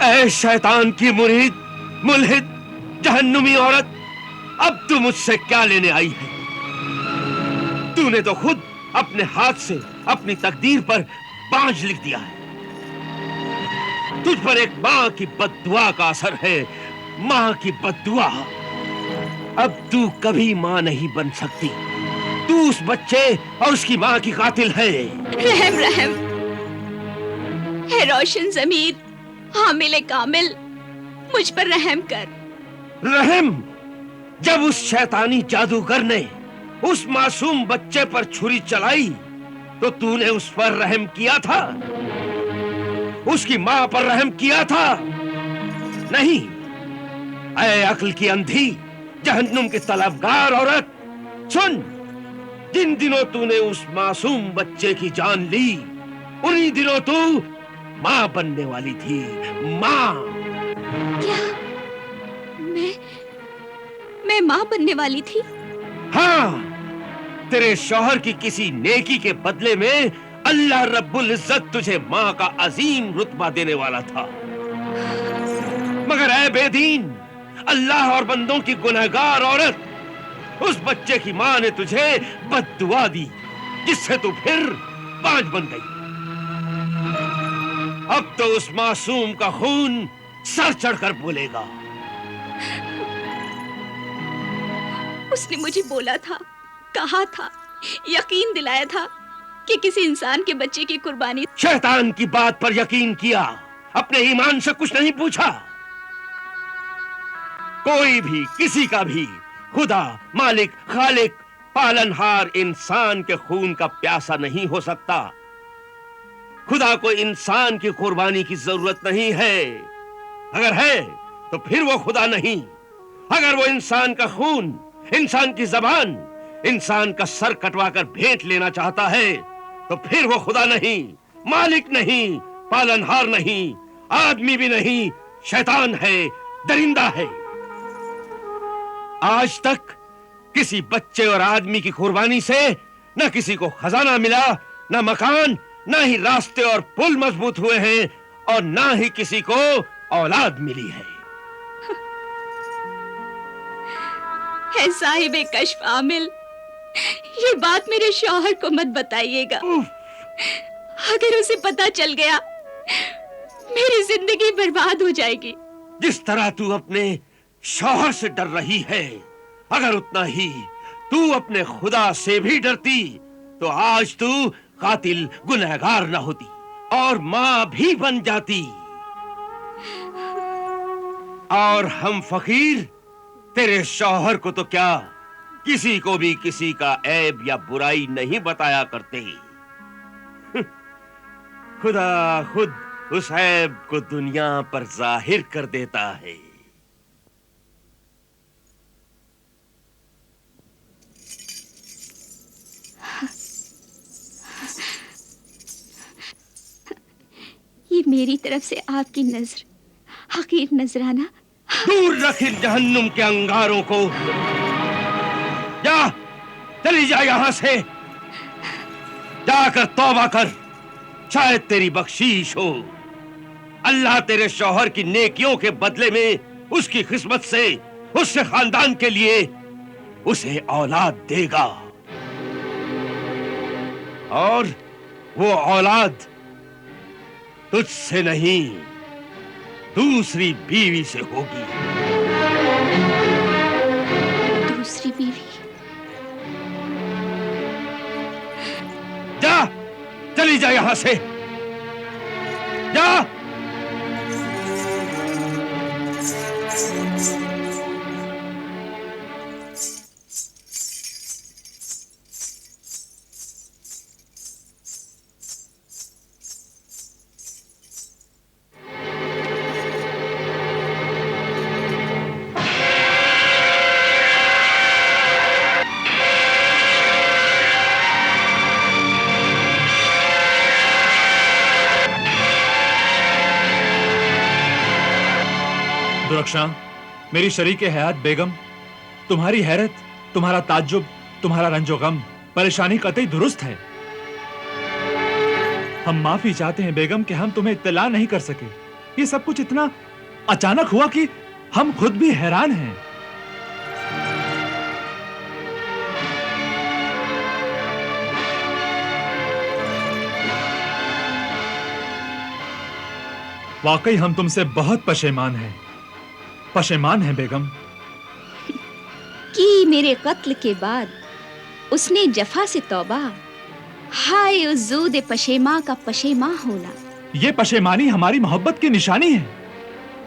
ऐ शैतान की मुरीद, मुल्हिद, जहन्नुमी औरत, अब तू मुझसे क्या लेने आई है? तूने तो खुद अपने हाथ से अपनी तकदीर पर बांझ लिख दिया है। तुझ पर एक मां की बद्दुआ का असर है, मां की बद्दुआ। अब तू कभी मां नहीं बन सकती। तू उस बच्चे और उसकी मां की कातिल है। रहम रहम, है रोशन ज़मीर, हामिल कामिल, मुझ पर रहम कर। रहम? जब उस शैतानी जादूगर ने उस मासूम बच्चे पर छुरी चलाई तो तूने उस पर रहम किया था? उसकी मां पर रहम किया था? नहीं। ऐ अक्ल की अंधी, जहन्नुम की तलबगार औरत, सुन। जिन दिनों तूने उस मासूम बच्चे की जान ली, उन्हीं दिनों तू मां बनने वाली थी। मां। क्या मैं मां बनने वाली थी? हाँ, तेरे शौहर की किसी नेकी के बदले में अल्लाह रब्बुल इज्जत तुझे मां का अजीम रुतबा देने वाला था। मगर ऐ बेदीन, अल्लाह और बंदों की गुनहगार औरत, उस बच्चे की मां ने तुझे बद्दुआ दी। जिससे तू फिर बाज बन गई। अब तो उस मासूम का खून सर चढ़कर बोलेगा। उसने मुझे बोला था, कहा था, यकीन दिलाया था कि किसी इंसान के बच्चे की कुर्बानी। शैतान की बात पर यकीन किया, अपने ईमान से कुछ नहीं पूछा। कोई भी, किसी का भी खुदा, मालिक, खालिक, पालनहार इंसान के खून का प्यासा नहीं हो सकता। खुदा को इंसान की कुर्बानी की जरूरत नहीं है। अगर है तो फिर वो खुदा नहीं। अगर वो इंसान का खून, इंसान की जबान, इंसान का सर कटवाकर भेंट लेना चाहता है तो फिर वो खुदा नहीं, मालिक नहीं, पालनहार नहीं, आदमी भी नहीं, शैतान है, दरिंदा है। आज तक किसी बच्चे और आदमी की कुर्बानी से न किसी को खजाना मिला, न मकान, न ही रास्ते और पुल मजबूत हुए हैं, और न ही किसी को औलाद मिली है। साहिबे कश्फ आमिल, ये बात मेरे शौहर को मत बताइएगा। अगर उसे पता चल गया मेरी जिंदगी बर्बाद हो जाएगी। जिस तरह तू अपने शौहर से डर रही है, अगर उतना ही तू अपने खुदा से भी डरती तो आज तू कातिल, गुनहगार न होती और मां भी बन जाती। और हम फकीर तेरे शौहर को तो क्या, किसी को भी किसी का ऐब या बुराई नहीं बताया करते। खुदा खुद उस ऐब को दुनिया पर जाहिर कर देता है। ये मेरी तरफ से आपकी नजर, हकीर नजराना। दूर रख इन जहन्नुम के अंगारों को। जा, चली जा यहां से। जाकर तौबा कर, शायद तेरी बख्शीश हो। अल्लाह तेरे शौहर की नेकियों के बदले में उसकी किस्मत से, उसके खानदान के लिए उसे औलाद देगा। और वो औलाद तुझसे नहीं, दूसरी बीवी से होगी। दूसरी बीवी? जा, चली जा यहां से। जा। दुरक्षा, मेरी शरीके हयात बेगम, तुम्हारी हैरत, तुम्हारा ताज्जुब, तुम्हारा रंजो गम, परेशानी कतई दुरुस्त है। हम माफी चाहते हैं बेगम कि हम तुम्हें इत्तला नहीं कर सके। ये सब कुछ इतना अचानक हुआ कि हम खुद भी हैरान हैं। वाकई हम तुमसे बहुत पशेमान हैं। पशेमान है बेगम कि मेरे कत्ल के बाद उसने जफा से तौबा। हाय उस ज़ूद पशेमा का पशेमा होना। ये पशेमानी हमारी मोहब्बत की निशानी है।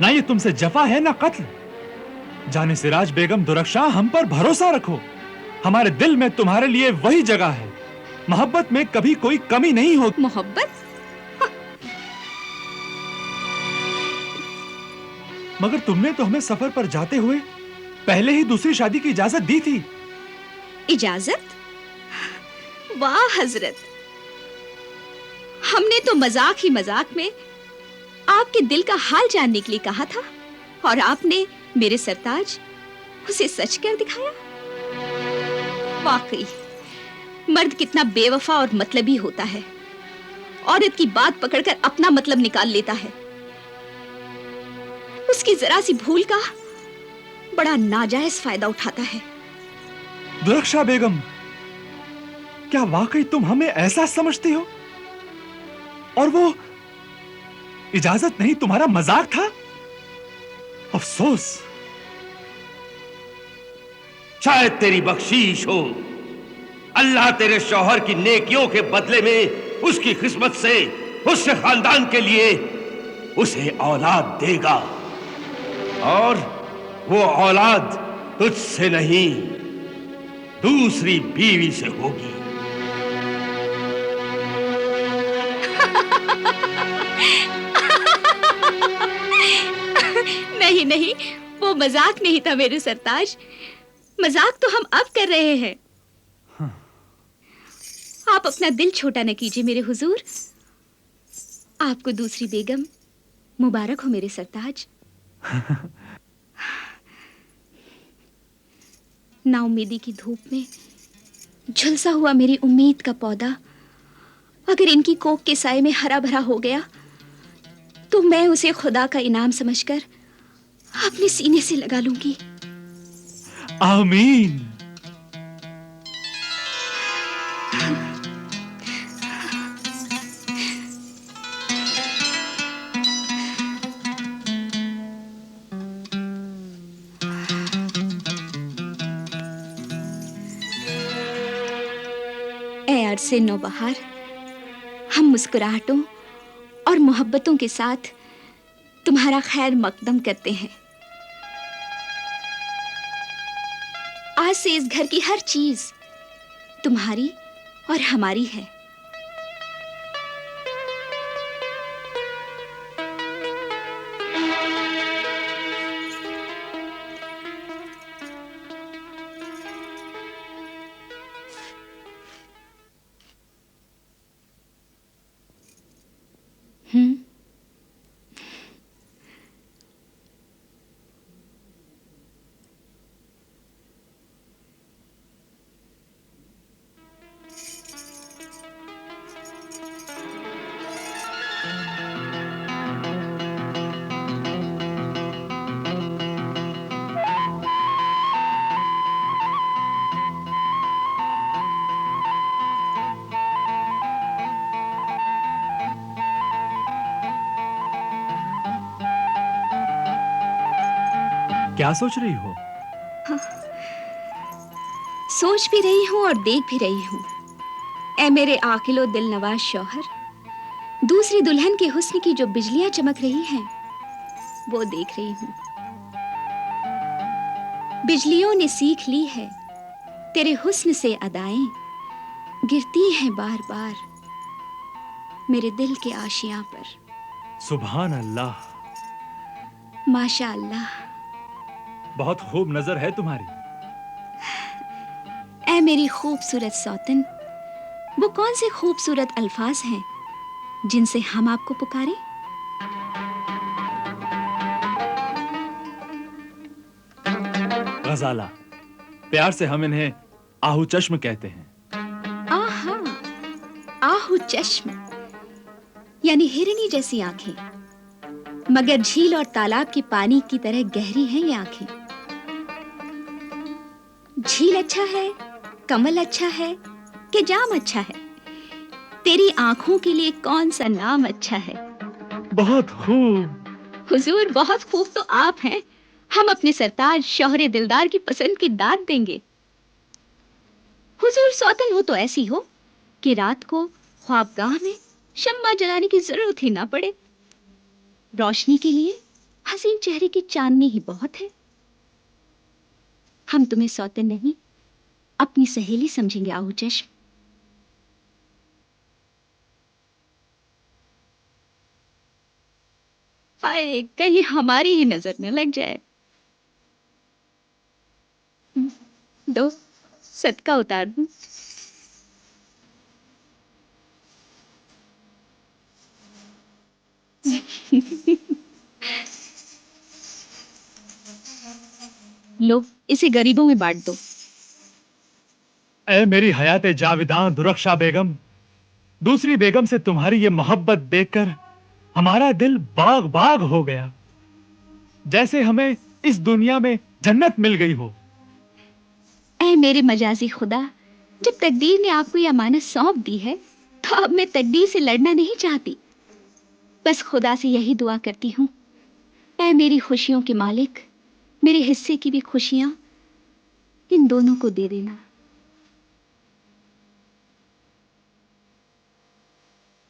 ना ये तुमसे जफा है ना कत्ल। जाने सिराज बेगम दुरक्षा, हम पर भरोसा रखो। हमारे दिल में तुम्हारे लिए वही जगह है। मोहब्बत में कभी कोई कमी नहीं होती। मोहब्बत? मगर तुमने तो हमें सफर पर जाते हुए पहले ही दूसरी शादी की इजाजत दी थी। इजाजत? वाह हजरत, हमने तो मजाक ही मजाक में आपके दिल का हाल जानने के लिए कहा था, और आपने मेरे सरताज उसे सच कर दिखाया। वाकई मर्द कितना बेवफा और मतलबी होता है। औरत की बात पकड़कर अपना मतलब निकाल लेता है। उसकी जरा सी भूल का बड़ा नाजायज फायदा उठाता है। दुरक्षा बेगम, क्या वाकई तुम हमें ऐसा समझती हो? और वो इजाजत नहीं, तुम्हारा मजाक था? अफसोस। शायद तेरी बख्शीश हो। अल्लाह तेरे शौहर की नेकियों के बदले में उसकी किस्मत से उसके खानदान के लिए उसे औलाद देगा, और वो औलाद तुझसे नहीं, दूसरी बीवी से होगी। नहीं नहीं, वो मजाक नहीं था मेरे सरताज। मजाक तो हम अब कर रहे हैं। आप अपना दिल छोटा न कीजिए मेरे हुजूर। आपको दूसरी बेगम मुबारक हो मेरे सरताज। नाउम्मीदी की धूप में झुलसा हुआ मेरी उम्मीद का पौधा अगर इनकी कोख के साए में हरा भरा हो गया तो मैं उसे खुदा का इनाम समझकर अपने सीने से लगा लूंगी। आमीन। ऐ अर्ज़ से नौबहार, हम मुस्कुराहटों और मोहब्बतों के साथ तुम्हारा खैर मकदम करते हैं। आज से इस घर की हर चीज तुम्हारी और हमारी है। क्या सोच रही हो? हाँ, सोच भी रही हूँ और देख भी रही हूँ। ऐ मेरे आकिलो दिल नवाज शौहर, दूसरी दुल्हन के हुस्न की जो बिजलियां चमक रही हैं, वो देख रही हूँ। बिजलियों ने सीख ली है तेरे हुस्न से अदाएं, गिरती हैं बार बार मेरे दिल के आशियां पर। सुभान अल्लाह, माशा अल्लाह, बहुत खूब नजर है तुम्हारी। ऐ मेरी खूबसूरत सौतन, वो कौन से खूबसूरत अल्फाज हैं जिनसे हम आपको पुकारें? गजाला, प्यार से हम इन्हें आहू चश्म कहते हैं। आहा, आहू चश्म यानी हिरनी जैसी आंखें, मगर झील और तालाब के पानी की तरह गहरी हैं ये आंखें। झील अच्छा है, कमल अच्छा है कि जाम अच्छा है? तेरी आंखों के लिए कौन सा नाम अच्छा है? बहुत खूब। हुजूर, बहुत खूब तो आप हैं। हम अपने सरताज शौहरे दिलदार की पसंद की दाद देंगे। हुजूर, सौतन हो तो ऐसी हो कि रात को ख्वाबगाह में शम्मा जलाने की जरूरत ही ना पड़े। रोशनी के लिए हसीन चेहरे की चांदनी ही बहुत है। हम तुम्हें सौतन नहीं, अपनी सहेली समझेंगे आहू चश्म। हाय, कहीं हमारी ही नजर न लग जाए। दो, सदका उतार दूं। लो, इसे गरीबों में बांट दो। ऐ मेरी हयाते जाविदां दुरख्शा बेगम, दूसरी बेगम से तुम्हारी ये मोहब्बत देखकर हमारा दिल बाग बाग हो गया, जैसे हमें इस दुनिया में जन्नत मिल गई हो। ऐ मेरे मजाजी खुदा, जब तकदीर ने आपको यह अमानत सौंप दी है तो अब मैं तकदीर से लड़ना नहीं चाहती। बस खुदा से यही दुआ करती हूँ, ऐ मेरी खुशियों के मालिक, मेरे हिस्से की भी खुशियां इन दोनों को दे देना।